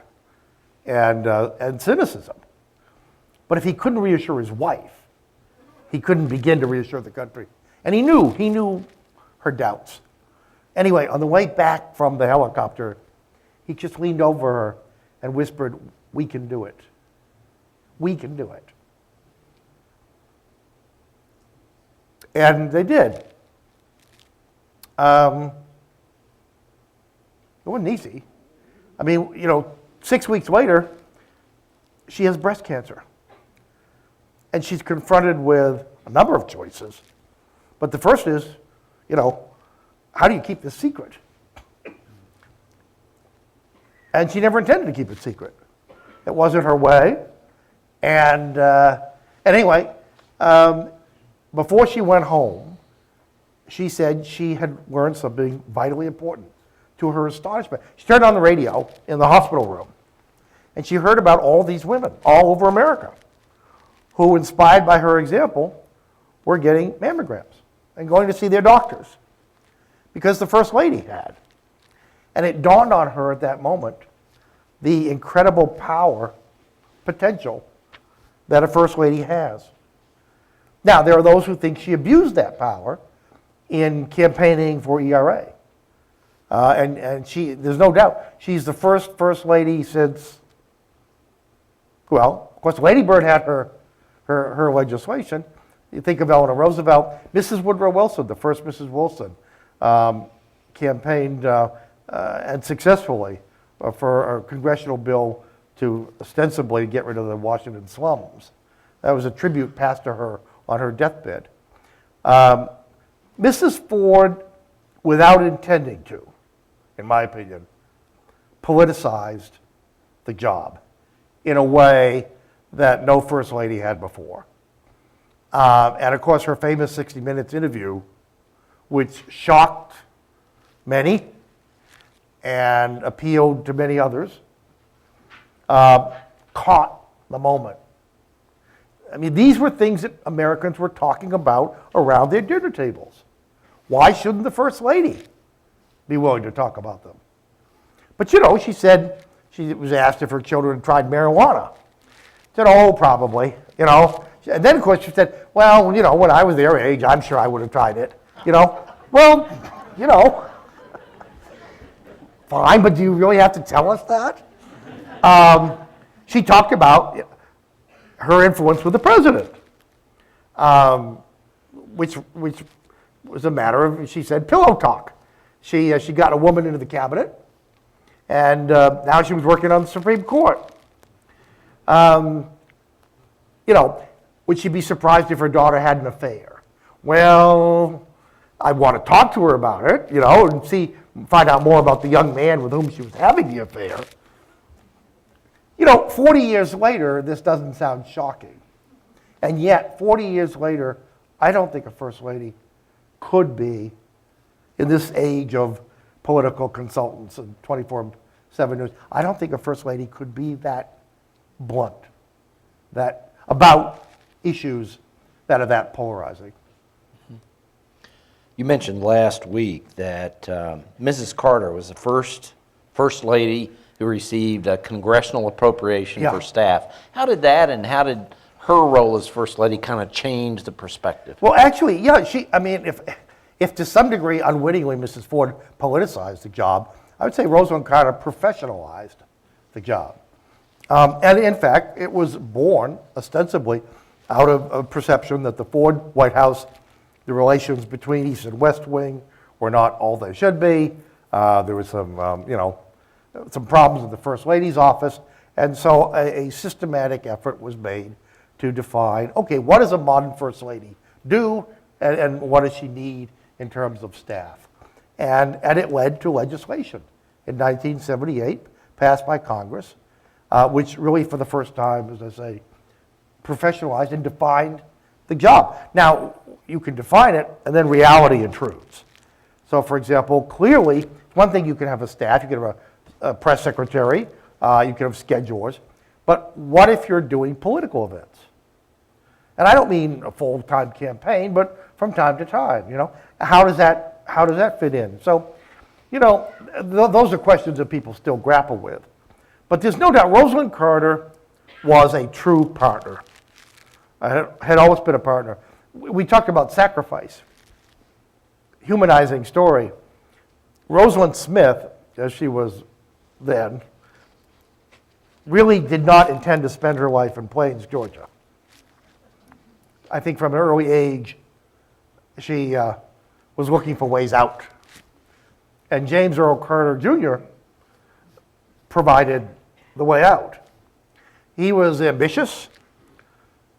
and cynicism. But if he couldn't reassure his wife, he couldn't begin to reassure the country. And he knew her doubts. Anyway, on the way back from the helicopter, he just leaned over her and whispered, we can do it. We can do it. And they did. It wasn't easy. I mean, 6 weeks later, she has breast cancer. And she's confronted with a number of choices. But the first is, how do you keep this secret? And she never intended to keep it secret. It wasn't her way. And anyway, before she went home, she said she had learned something vitally important. To her astonishment, she turned on the radio in the hospital room, and she heard about all these women all over America who, inspired by her example, were getting mammograms and going to see their doctors because the First Lady had. And it dawned on her at that moment the incredible power, potential, that a First Lady has. Now, there are those who think she abused that power in campaigning for ERA. And there's no doubt, she's the First Lady since, well, of course, Lady Bird had her legislation. You think of Eleanor Roosevelt. Mrs. Woodrow Wilson, the first Mrs. Wilson, campaigned and successfully for a congressional bill to ostensibly get rid of the Washington slums. That was a tribute passed to her on her deathbed. Mrs. Ford, without intending to, in my opinion, politicized the job in a way that no First Lady had before. And of course, her famous 60 Minutes interview, which shocked many and appealed to many others, caught the moment. I mean, these were things that Americans were talking about around their dinner tables. Why shouldn't the First Lady be willing to talk about them? But you know, she said, she was asked if her children had tried marijuana. She said, oh, probably, you know. And then, of course, she said, well, you know, when I was their age, I'm sure I would have tried it, you know. Well, you know, fine, but do you really have to tell us that? She talked about her influence with the president, which was a matter of, she said, pillow talk. She got a woman into the cabinet, and now she was working on the Supreme Court. You know, would she be surprised if her daughter had an affair? Well, I want to talk to her about it, you know, and find out more about the young man with whom she was having the affair. You know, 40 years later, this doesn't sound shocking. And yet, 40 years later, I don't think a First Lady could be, in this age of political consultants and 24/7 news, I don't think a First Lady could be that blunt, that about issues that are that polarizing. You mentioned last week that Mrs. Carter was the First Lady who received a congressional appropriation for staff. How did that and how did her role as First Lady kind of change the perspective? Well, actually, yeah, I mean, if to some degree unwittingly Mrs. Ford politicized the job, I would say Rosalynn Carter professionalized the job. And in fact, it was born ostensibly out of a perception that the Ford White House, the relations between East and West Wing were not all they should be. There was some, you know, some problems in the First Lady's office. And so a systematic effort was made to define, okay, what does a modern First Lady do and what does she need in terms of staff? And it led to legislation in 1978, passed by Congress, which really for the first time, as I say, professionalized and defined the job. Now, you can define it and then reality intrudes. So for example, clearly, one thing you can have a staff, you can have a press secretary, you can have schedulers, but what if you're doing political events? And I don't mean a full-time campaign, but from time to time, you know, how does that fit in? So, you know, those are questions that people still grapple with. But there's no doubt Rosalynn Carter was a true partner. Had always been a partner. We talked about sacrifice, humanizing story. Rosalynn Smith, as she was then, really did not intend to spend her life in Plains, Georgia. I think from an early age, she was looking for ways out. And James Earl Carter Jr. provided the way out. He was ambitious,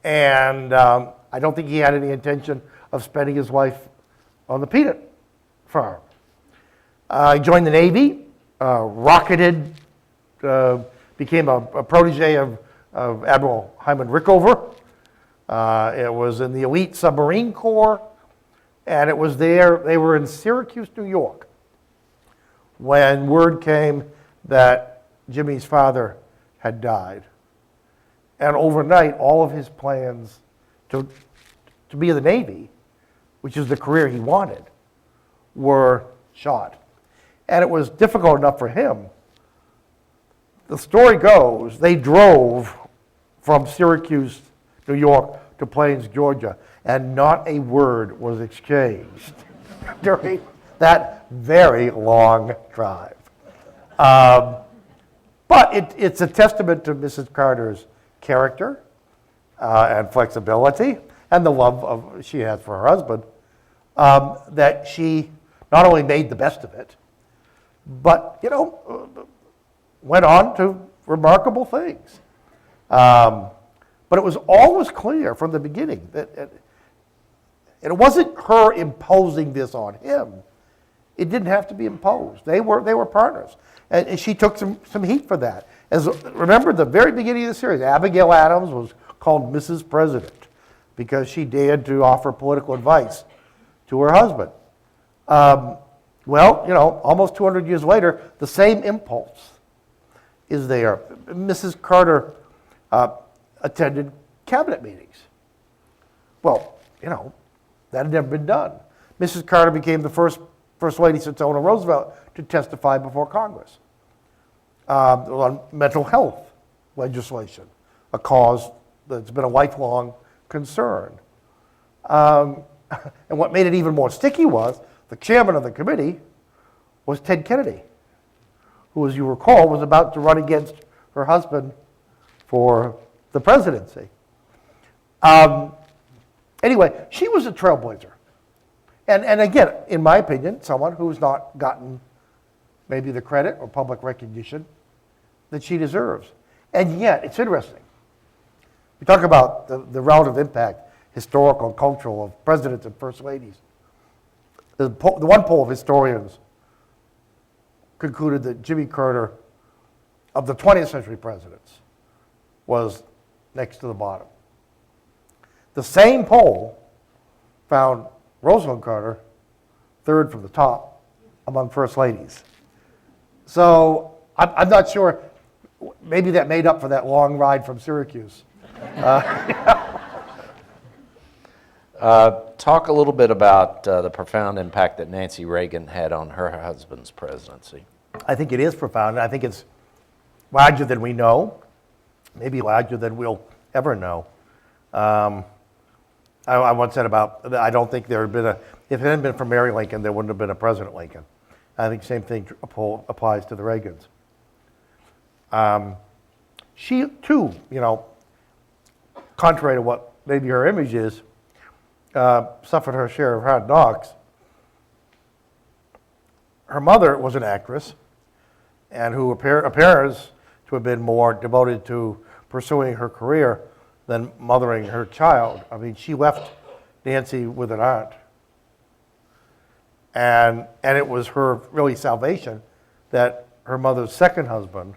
and I don't think he had any intention of spending his life on the peanut farm. He joined the Navy, rocketed, became a protege of Admiral Hyman Rickover. It was in the elite submarine corps, and it was there, they were in Syracuse, New York, when word came that Jimmy's father had died. And overnight, all of his plans to be in the Navy, which is the career he wanted, were shot. And it was difficult enough for him. The story goes, they drove from Syracuse, New York, to Plains, Georgia, and not a word was exchanged during that very long drive. But it's a testament to Mrs. Carter's character and flexibility and the love she has for her husband, that she not only made the best of it, but, went on to remarkable things. But it was always clear from the beginning that it wasn't her imposing this on him. It didn't have to be imposed. They were partners. And she took some heat for that. Remember, the very beginning of the series, Abigail Adams was called Mrs. President because she dared to offer political advice to her husband. Almost 200 years later, the same impulse is there. Mrs. Carter attended cabinet meetings. Well, that had never been done. Mrs. Carter became the first lady since Eleanor Roosevelt to testify before Congress on mental health legislation, a cause that's been a lifelong concern. And what made it even more sticky was the chairman of the committee was Ted Kennedy, who, as you recall, was about to run against her husband for the presidency. Anyway, she was a trailblazer. And again, in my opinion, someone who's not gotten maybe the credit or public recognition that she deserves. And yet, it's interesting. We talk about the relative impact, historical and cultural, of presidents and first ladies. The one poll of historians concluded that Jimmy Carter, of the 20th century presidents, was next to the bottom. The same poll found Rosalynn Carter third from the top among first ladies. So I'm not sure, maybe that made up for that long ride from Syracuse. Talk a little bit about the profound impact that Nancy Reagan had on her husband's presidency. I think it is profound. I think it's larger than we know, maybe larger than we'll ever know. I once said I don't think there had been if it hadn't been for Mary Lincoln, there wouldn't have been a President Lincoln. I think the same thing applies to the Reagans. She, too, contrary to what maybe her image is, suffered her share of hard knocks. Her mother was an actress, and who appears to have been more devoted to pursuing her career than mothering her child. I mean, she left Nancy with an aunt. And it was her really salvation that her mother's second husband,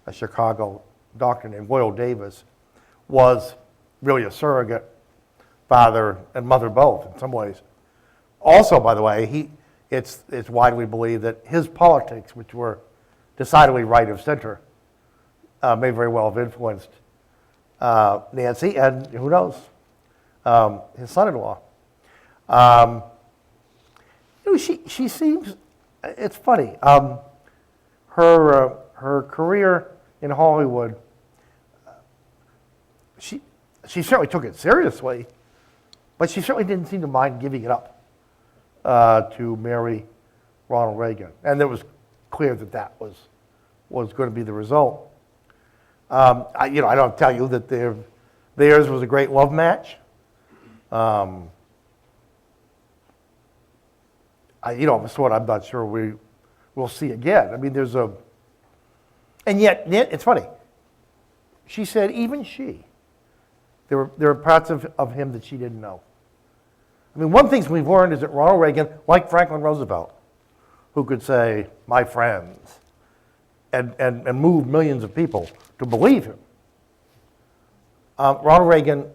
a Chicago doctor named Will Davis, was really a surrogate father and mother both in some ways. Also, by the way, it's widely believed that his politics, which were decidedly right of center, may very well have influenced Nancy, and who knows, his son-in-law. She seems, it's funny, her career in Hollywood, she certainly took it seriously, but she certainly didn't seem to mind giving it up to marry Ronald Reagan. And it was clear that was going to be the result. I don't tell you that theirs was a great love match. Of sort I'm not sure we'll see again. I mean, and yet it's funny. She said even there were parts of him that she didn't know. I mean, one thing we've learned is that Ronald Reagan, like Franklin Roosevelt, who could say, "my friends," and move millions of people to believe him. Ronald Reagan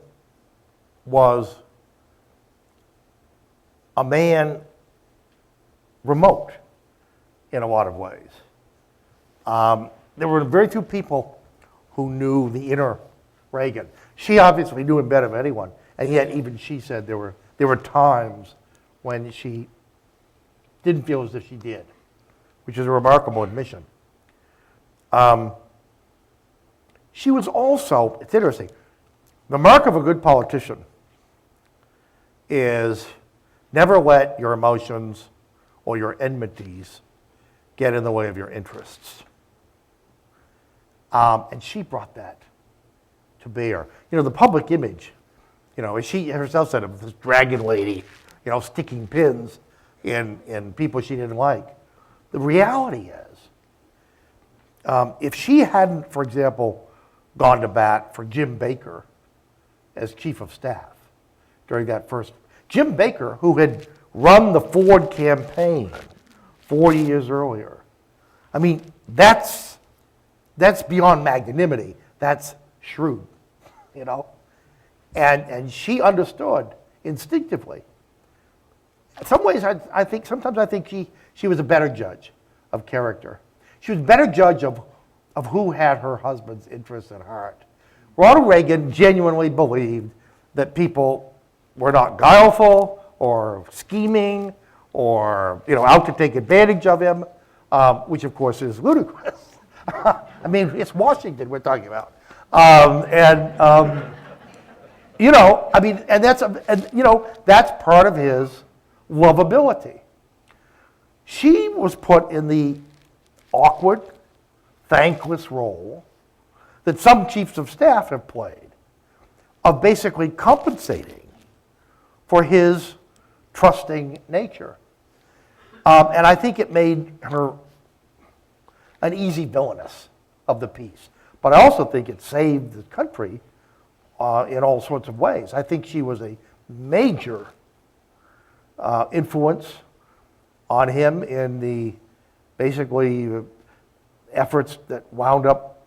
was a man remote in a lot of ways. There were very few people who knew the inner Reagan. She obviously knew him better than anyone, and yet even she said there were times when she didn't feel as if she did, which is a remarkable admission. She was also, it's interesting, the mark of a good politician is never let your emotions or your enmities get in the way of your interests. And she brought that to bear. You know, the public image, you know, as she herself said, of this dragon lady, you know, sticking pins in people she didn't like. The reality is, if she hadn't, for example, gone to bat for Jim Baker as chief of staff during that first, Jim Baker, who had run the Ford campaign 40 years earlier. I mean, that's beyond magnanimity. That's shrewd, you know? And she understood instinctively. In some ways, sometimes I think she was a better judge of character. She was a better judge of who had her husband's interests at heart. Ronald Reagan genuinely believed that people were not guileful or scheming or, you know, out to take advantage of him, which of course is ludicrous. I mean, it's Washington we're talking about. You know, I mean, and you know, that's part of his lovability. She was put in the awkward, thankless role that some chiefs of staff have played of basically compensating for his trusting nature. And I think it made her an easy villainess of the piece. But I also think it saved the country in all sorts of ways. I think she was a major influence on him in the basically efforts that wound up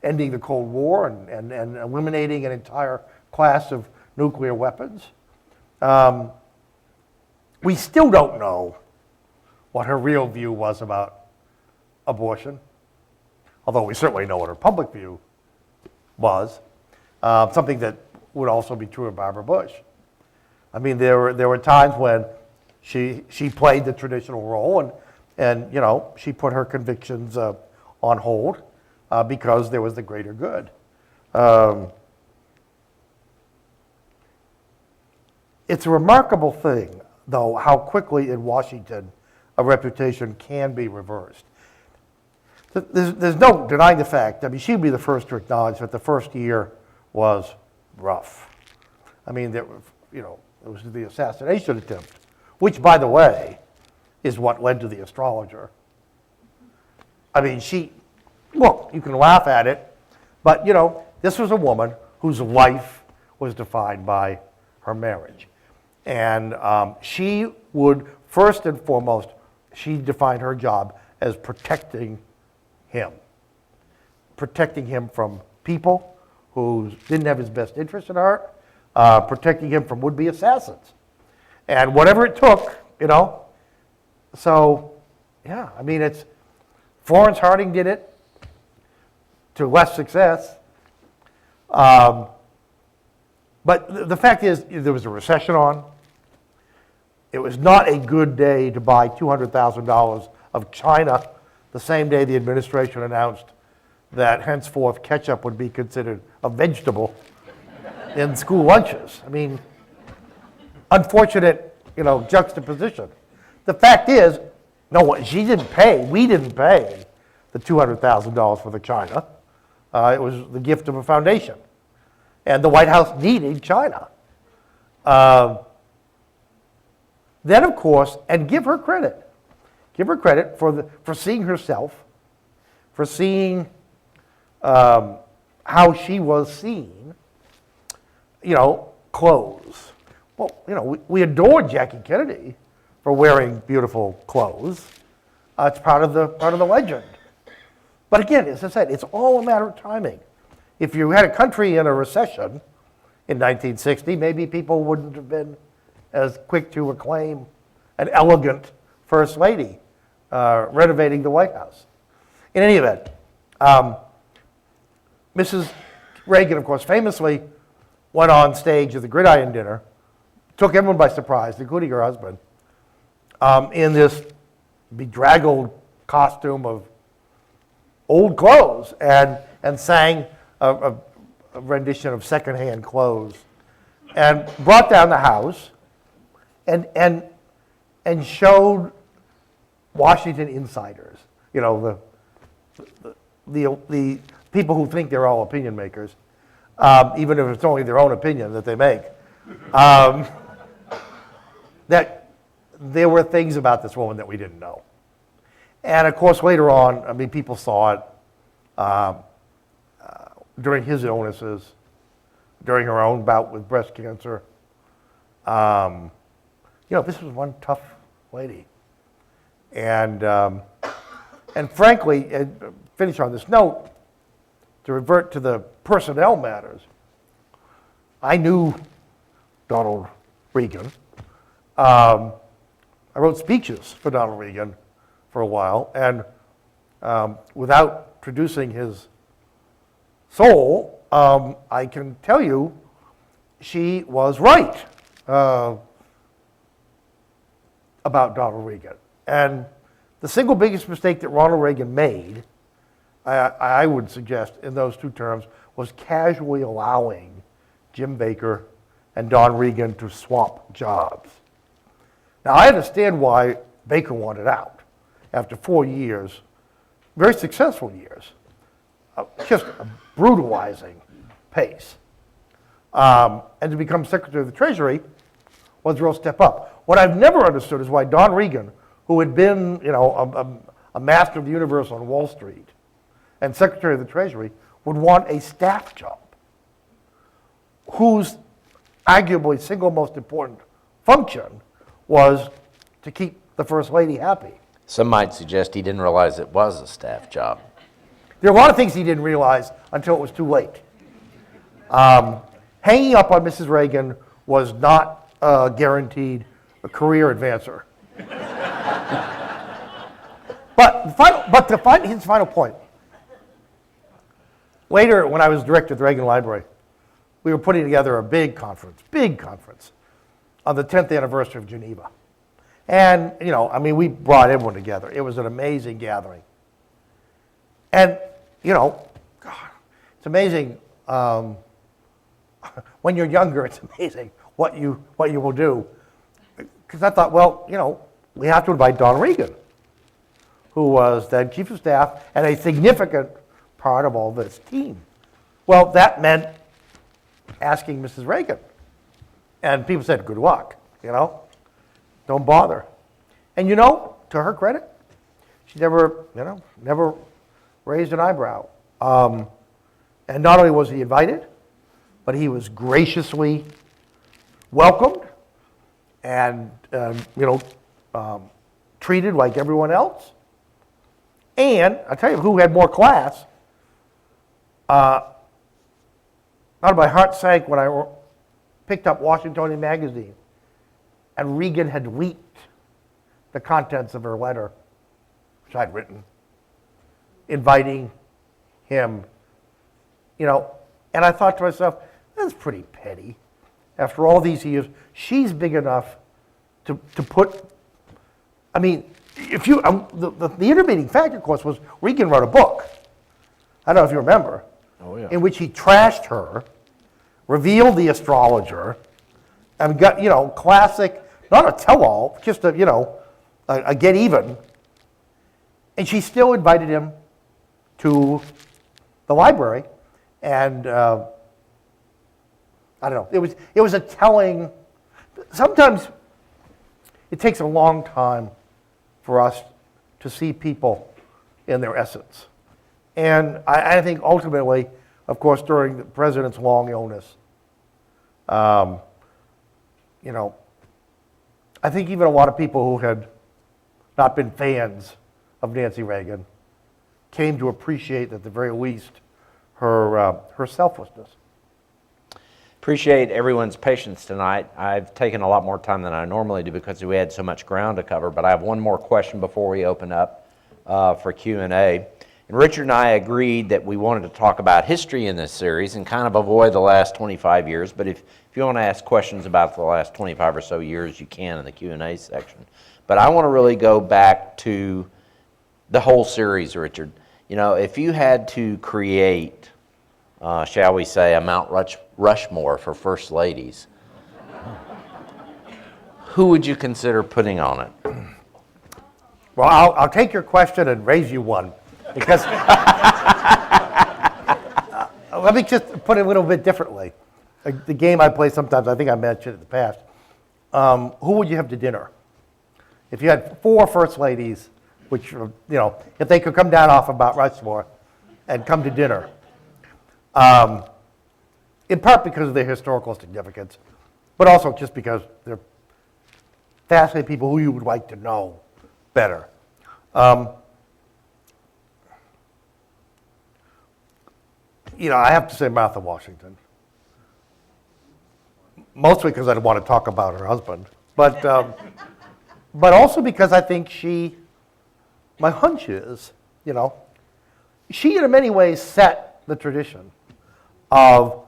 ending the Cold War and eliminating an entire class of nuclear weapons. We still don't know what her real view was about abortion, although we certainly know what her public view was, something that would also be true of Barbara Bush. I mean, there were times when she played the traditional role and you know, she put her convictions on hold because there was the greater good. It's a remarkable thing, though, how quickly in Washington a reputation can be reversed. There's no denying the fact. I mean, she'd be the first to acknowledge that the first year was rough. I mean, you know, it was the assassination attempt, which, by the way, is what led to the astrologer. I mean, look, you can laugh at it, but, you know, this was a woman whose life was defined by her marriage. And she would, first and foremost, she defined her job as protecting him from people who didn't have his best interest at heart, protecting him from would-be assassins. And whatever it took, you know. So, yeah, I mean, Florence Harding did it to less success. But the fact is, there was a recession on. It was not a good day to buy $200,000 of China the same day the administration announced that henceforth ketchup would be considered a vegetable in school lunches. I mean, unfortunate, you know, juxtaposition. The fact is, no, she didn't pay. We didn't pay the $200,000 for the China. It was the gift of a foundation. And the White House needed China. Then, of course, and give her credit for seeing herself, for seeing how she was seen, you know, clothes. Well, you know, we adore Jackie Kennedy for wearing beautiful clothes. It's part of the legend. But again, as I said, it's all a matter of timing. If you had a country in a recession in 1960, maybe people wouldn't have been as quick to acclaim an elegant first lady renovating the White House. In any event, Mrs. Reagan, of course, famously went on stage at the Gridiron Dinner, took everyone by surprise, including her husband, in this bedraggled costume of old clothes and sang a rendition of Secondhand Clothes and brought down the house and showed Washington insiders, you know, the people who think they're all opinion makers, even if it's only their own opinion that they make, that there were things about this woman that we didn't know. And of course, later on, I mean, people saw it during his illnesses, during her own bout with breast cancer. You know, this was one tough lady. And frankly, finish on this note, to revert to the personnel matters, I knew Donald Regan. I wrote speeches for Donald Regan for a while, and without traducing his soul, I can tell you she was right about Donald Regan. And the single biggest mistake that Ronald Reagan made, I would suggest in those two terms, was casually allowing Jim Baker and Don Regan to swap jobs. Now, I understand why Baker wanted out after 4 years, very successful years, just a brutalizing pace. And to become Secretary of the Treasury was a real step up. What I've never understood is why Don Regan, who had been, you know, a master of the universe on Wall Street and Secretary of the Treasury, would want a staff job whose arguably single most important function was to keep the First Lady happy. Some might suggest he didn't realize it was a staff job. There are a lot of things he didn't realize until it was too late. Hanging up on Mrs. Reagan was not guaranteed a career advancer. But his final point. Later, when I was director of the Reagan Library, we were putting together a big conference on the 10th anniversary of Geneva. And, you know, I mean, we brought everyone together. It was an amazing gathering. And, you know, God, it's amazing. When you're younger, it's amazing what you will do. Because I thought, well, you know, we have to invite Don Regan, who was then chief of staff and a significant part of all this team. Well, that meant asking Mrs. Reagan. And people said, good luck, you know, don't bother. And you know, to her credit, she never raised an eyebrow. And not only was he invited, but he was graciously welcomed and, treated like everyone else. And I'll tell you who had more class. Out of my heart sank when I picked up Washingtonian magazine and Regan had leaked the contents of her letter, which I'd written, inviting him, you know, and I thought to myself, that's pretty petty. After all these years, she's big enough to put, I mean, if you, the intervening factor, of course, was Regan wrote a book, I don't know if you remember, in which he trashed her, revealed the astrologer, and got, you know, classic, not a tell-all, just a, you know, a get even. And she still invited him to the library, and I don't know, it was a telling, sometimes it takes a long time for us to see people in their essence. And I think ultimately, of course, during the president's long illness, you know, I think even a lot of people who had not been fans of Nancy Reagan came to appreciate, at the very least, her selflessness. Appreciate everyone's patience tonight. I've taken a lot more time than I normally do because we had so much ground to cover, but I have one more question before we open up for Q&A. And Richard and I agreed that we wanted to talk about history in this series and kind of avoid the last 25 years. But if you want to ask questions about the last 25 or so years, you can in the Q&A section. But I want to really go back to the whole series, Richard. You know, if you had to create, shall we say, a Mount Rushmore for First Ladies, who would you consider putting on it? Well, I'll take your question and raise you one, because let me just put it a little bit differently. The game I play sometimes, I think I mentioned it in the past. Who would you have to dinner? If you had 4 first ladies, which, you know, if they could come down off of Mount Rushmore and come to dinner, in part because of their historical significance, but also just because they're fascinating people who you would like to know better. You know, I have to say Martha Washington. Mostly because I don't want to talk about her husband, but also because I think my hunch is, you know, she in many ways set the tradition of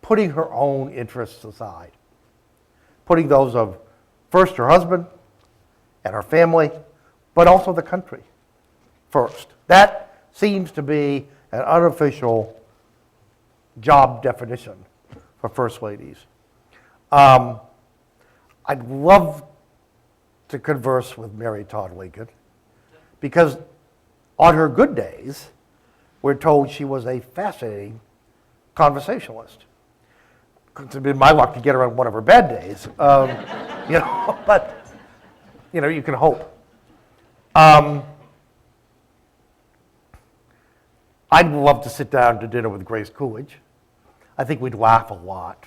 putting her own interests aside, putting those of first her husband and her family, but also the country first. That seems to be an unofficial job definition for first ladies. I'd love to converse with Mary Todd Lincoln, because on her good days, we're told she was a fascinating conversationalist. It's been my luck to get her on one of her bad days, you know, but, you know, you can hope. I'd love to sit down to dinner with Grace Coolidge. I think we'd laugh a lot.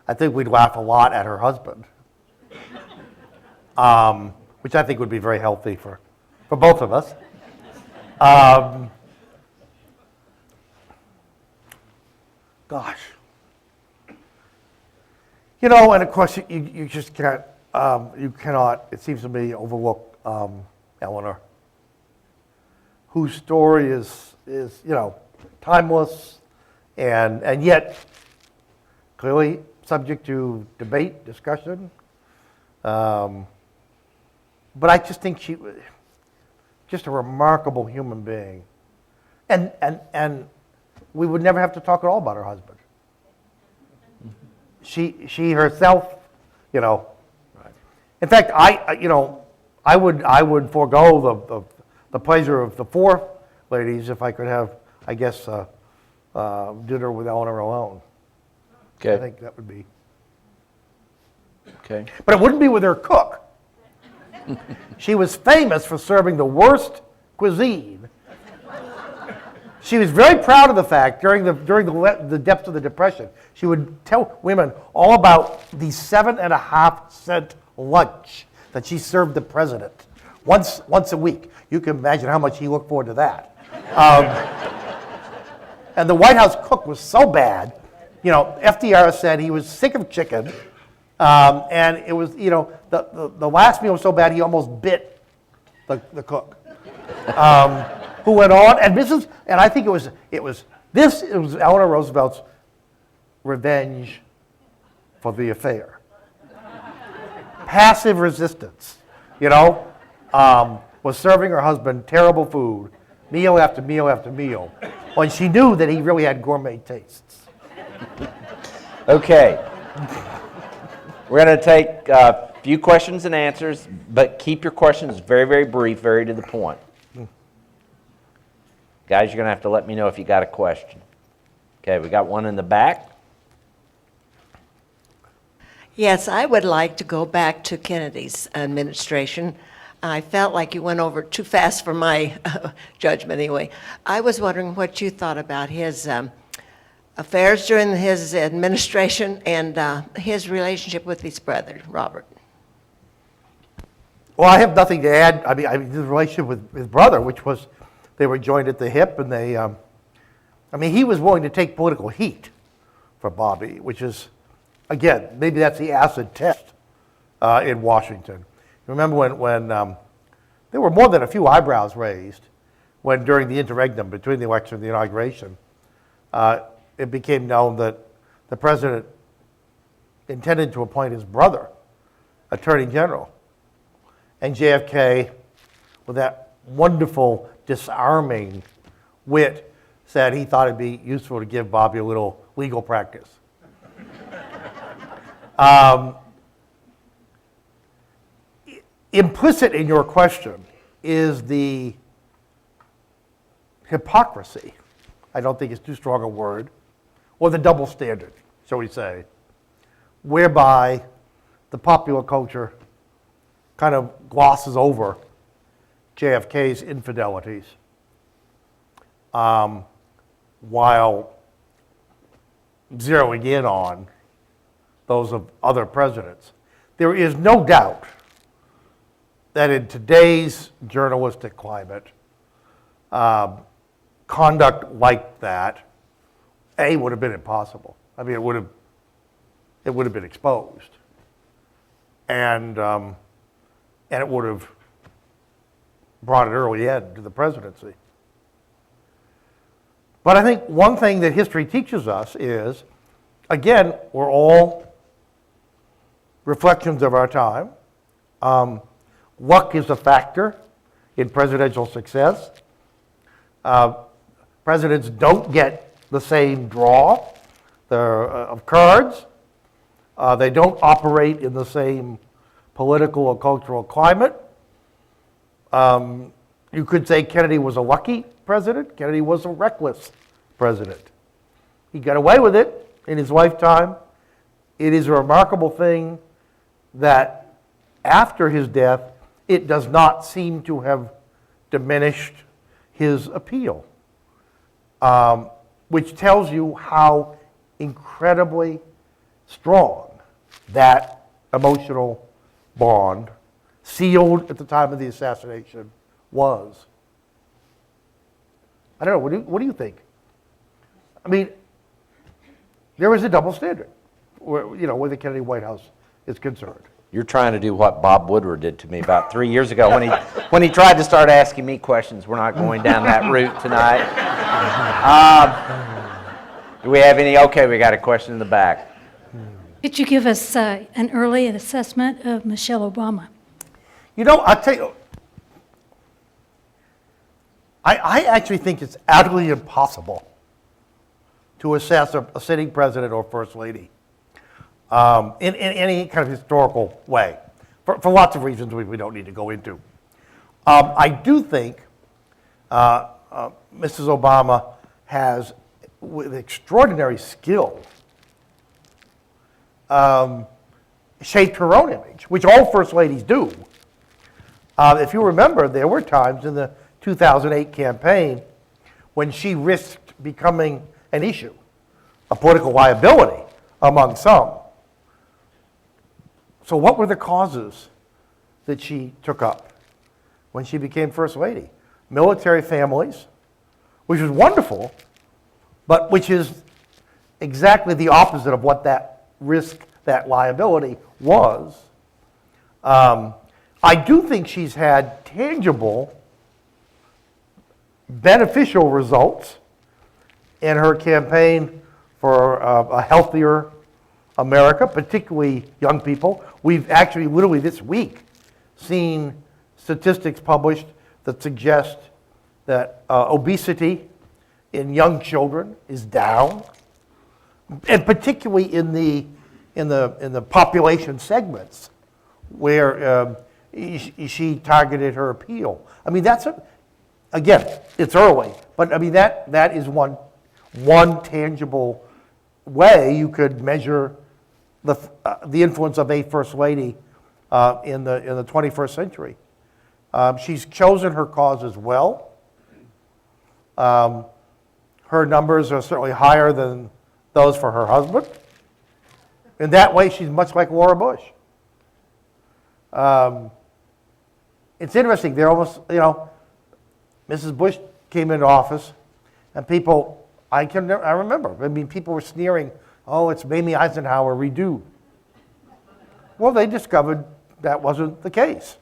I think we'd laugh a lot at her husband, which I think would be very healthy for both of us. Gosh. You know, and of course, you just can't, you cannot, it seems to me, overlook Eleanor, whose story is, you know, timeless and yet clearly subject to debate, discussion. But I just think she was just a remarkable human being. And we would never have to talk at all about her husband. She herself, you know. In fact, I would forego the pleasure of the 4 ladies if I could have, I guess, dinner with Eleanor alone. Okay. I think that would be. Okay. But it wouldn't be with her cook. She was famous for serving the worst cuisine. She was very proud of the fact during the depths of the Depression, she would tell women all about the 7.5-cent lunch that she served the president once a week. You can imagine how much he looked forward to that. And the White House cook was so bad, you know, FDR said he was sick of chicken, and it was, you know, the last meal was so bad he almost bit the cook. Who went on, and I think it was Eleanor Roosevelt's revenge for the affair. Passive resistance, you know, was serving her husband terrible food, meal after meal after meal, when she knew that he really had gourmet tastes. Okay. We're going to take a few questions and answers, but keep your questions very, very brief, very to the point. Guys, you're going to have to let me know if you got a question. Okay, we got one in the back. Yes, I would like to go back to Kennedy's administration. I felt like you went over too fast for my judgment anyway. I was wondering what you thought about his affairs during his administration and his relationship with his brother, Robert. Well, I have nothing to add. I mean, the relationship with his brother, which was, they were joined at the hip, and they, he was willing to take political heat for Bobby, which is, again, maybe that's the acid test in Washington. Remember when there were more than a few eyebrows raised when during the interregnum between the election and the inauguration, it became known that the president intended to appoint his brother attorney general. And JFK, with that wonderful, disarming wit, said he thought it'd be useful to give Bobby a little legal practice. Implicit in your question is the hypocrisy, I don't think it's too strong a word, or the double standard, shall we say, whereby the popular culture kind of glosses over JFK's infidelities while zeroing in on those of other presidents. There is no doubt that in today's journalistic climate, conduct like that, would have been impossible. I mean, it would have been exposed, and it would have brought an early end to the presidency. But I think one thing that history teaches us is, again, we're all reflections of our time. Luck is a factor in presidential success. Presidents don't get the same draw of cards. They don't operate in the same political or cultural climate. You could say Kennedy was a lucky president. Kennedy was a reckless president. He got away with it in his lifetime. It is a remarkable thing that after his death, it does not seem to have diminished his appeal, which tells you how incredibly strong that emotional bond, sealed at the time of the assassination, was. I don't know, what do you think? I mean, there is a double standard where the Kennedy White House is concerned. You're trying to do what Bob Woodward did to me about 3 years ago when he tried to start asking me questions. We're not going down that route tonight. Do we have any? Okay, we got a question in the back. Could you give us an early assessment of Michelle Obama? I'll tell you, I actually think it's utterly impossible to assess a sitting president or first lady in any kind of historical way, for lots of reasons we don't need to go into. I do think Mrs. Obama has, with extraordinary skill, shaped her own image, which all first ladies do. If you remember, there were times in the 2008 campaign when she risked becoming an issue, a political liability among some. So what were the causes that she took up when she became first lady? Military families, which was wonderful, but which is exactly the opposite of what that risk, that liability was. I do think she's had tangible, beneficial results in her campaign for a healthier America, particularly young people. We've actually literally this week seen statistics published that suggest that obesity in young children is down, and particularly in the population segments where she targeted her appeal. I mean, again, it's early, but I mean that is one tangible way you could measure the influence of a first lady in the 21st century. She's chosen her cause as well. Her numbers are certainly higher than those for her husband. In that way, she's much like Laura Bush. It's interesting. They're almost, Mrs. Bush came into office, and people, I remember. I mean, people were sneering, "Oh, it's Mamie Eisenhower redo." Well, they discovered that wasn't the case.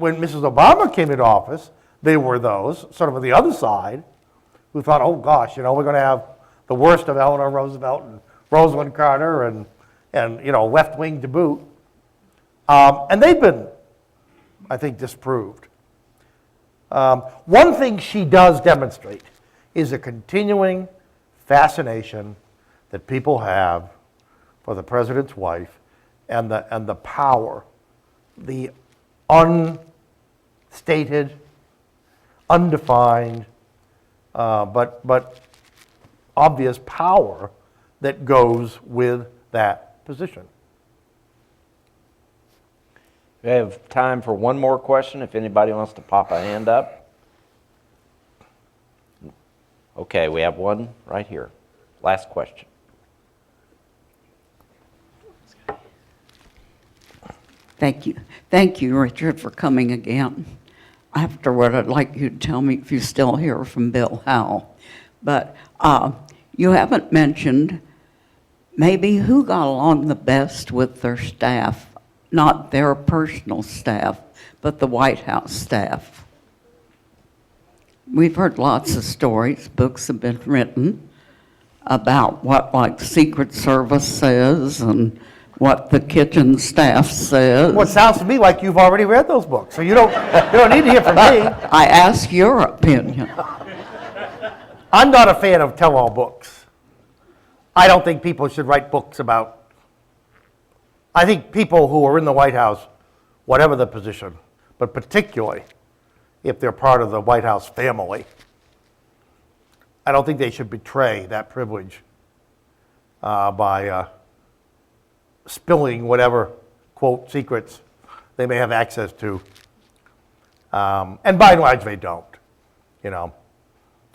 when Mrs. Obama came into office, they were those, sort of on the other side, who thought, oh gosh, we're going to have the worst of Eleanor Roosevelt and Rosalynn Carter and left wing to boot. And they've been, I think, disproved. One thing she does demonstrate is a continuing fascination that people have for the president's wife and the power, the unstated, undefined, but obvious power that goes with that position. We have time for one more question if anybody wants to pop a hand up. Okay, we have one right here. Last question. Thank you. Thank you, Richard, for coming again. Afterward, I'd like you to tell me if you still hear from Bill Howell. But you haven't mentioned maybe who got along the best with their staff, not their personal staff, but the White House staff. We've heard lots of stories, books have been written about what, like, Secret Service says and what the kitchen staff says. Well, it sounds to me like you've already read those books, so you don't need to hear from me. I ask your opinion. I'm not a fan of tell-all books. I don't think people should write books about. I think people who are in the White House, whatever the position, but particularly if they're part of the White House family, I don't think they should betray that privilege by spilling whatever, quote, secrets they may have access to. And by and large, they don't, And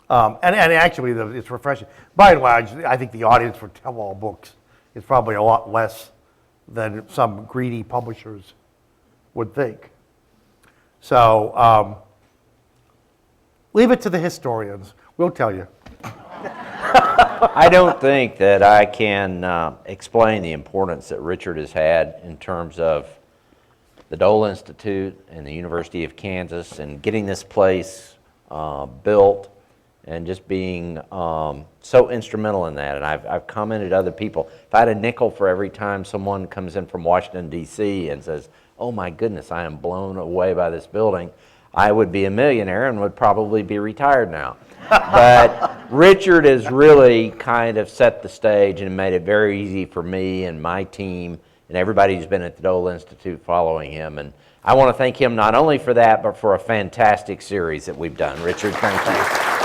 actually, it's refreshing. By and large, I think the audience for tell-all books is probably a lot less than some greedy publishers would think. So leave it to the historians. We'll tell you. I don't think that I can explain the importance that Richard has had in terms of the Dole Institute and the University of Kansas and getting this place built and just being so instrumental in that. And I've commented to other people, if I had a nickel for every time someone comes in from Washington, D.C. and says, oh my goodness, I am blown away by this building, I would be a millionaire and would probably be retired now. But Richard has really kind of set the stage and made it very easy for me and my team and everybody who's been at the Dole Institute following him. And I want to thank him not only for that, but for a fantastic series that we've done. Richard, thank you.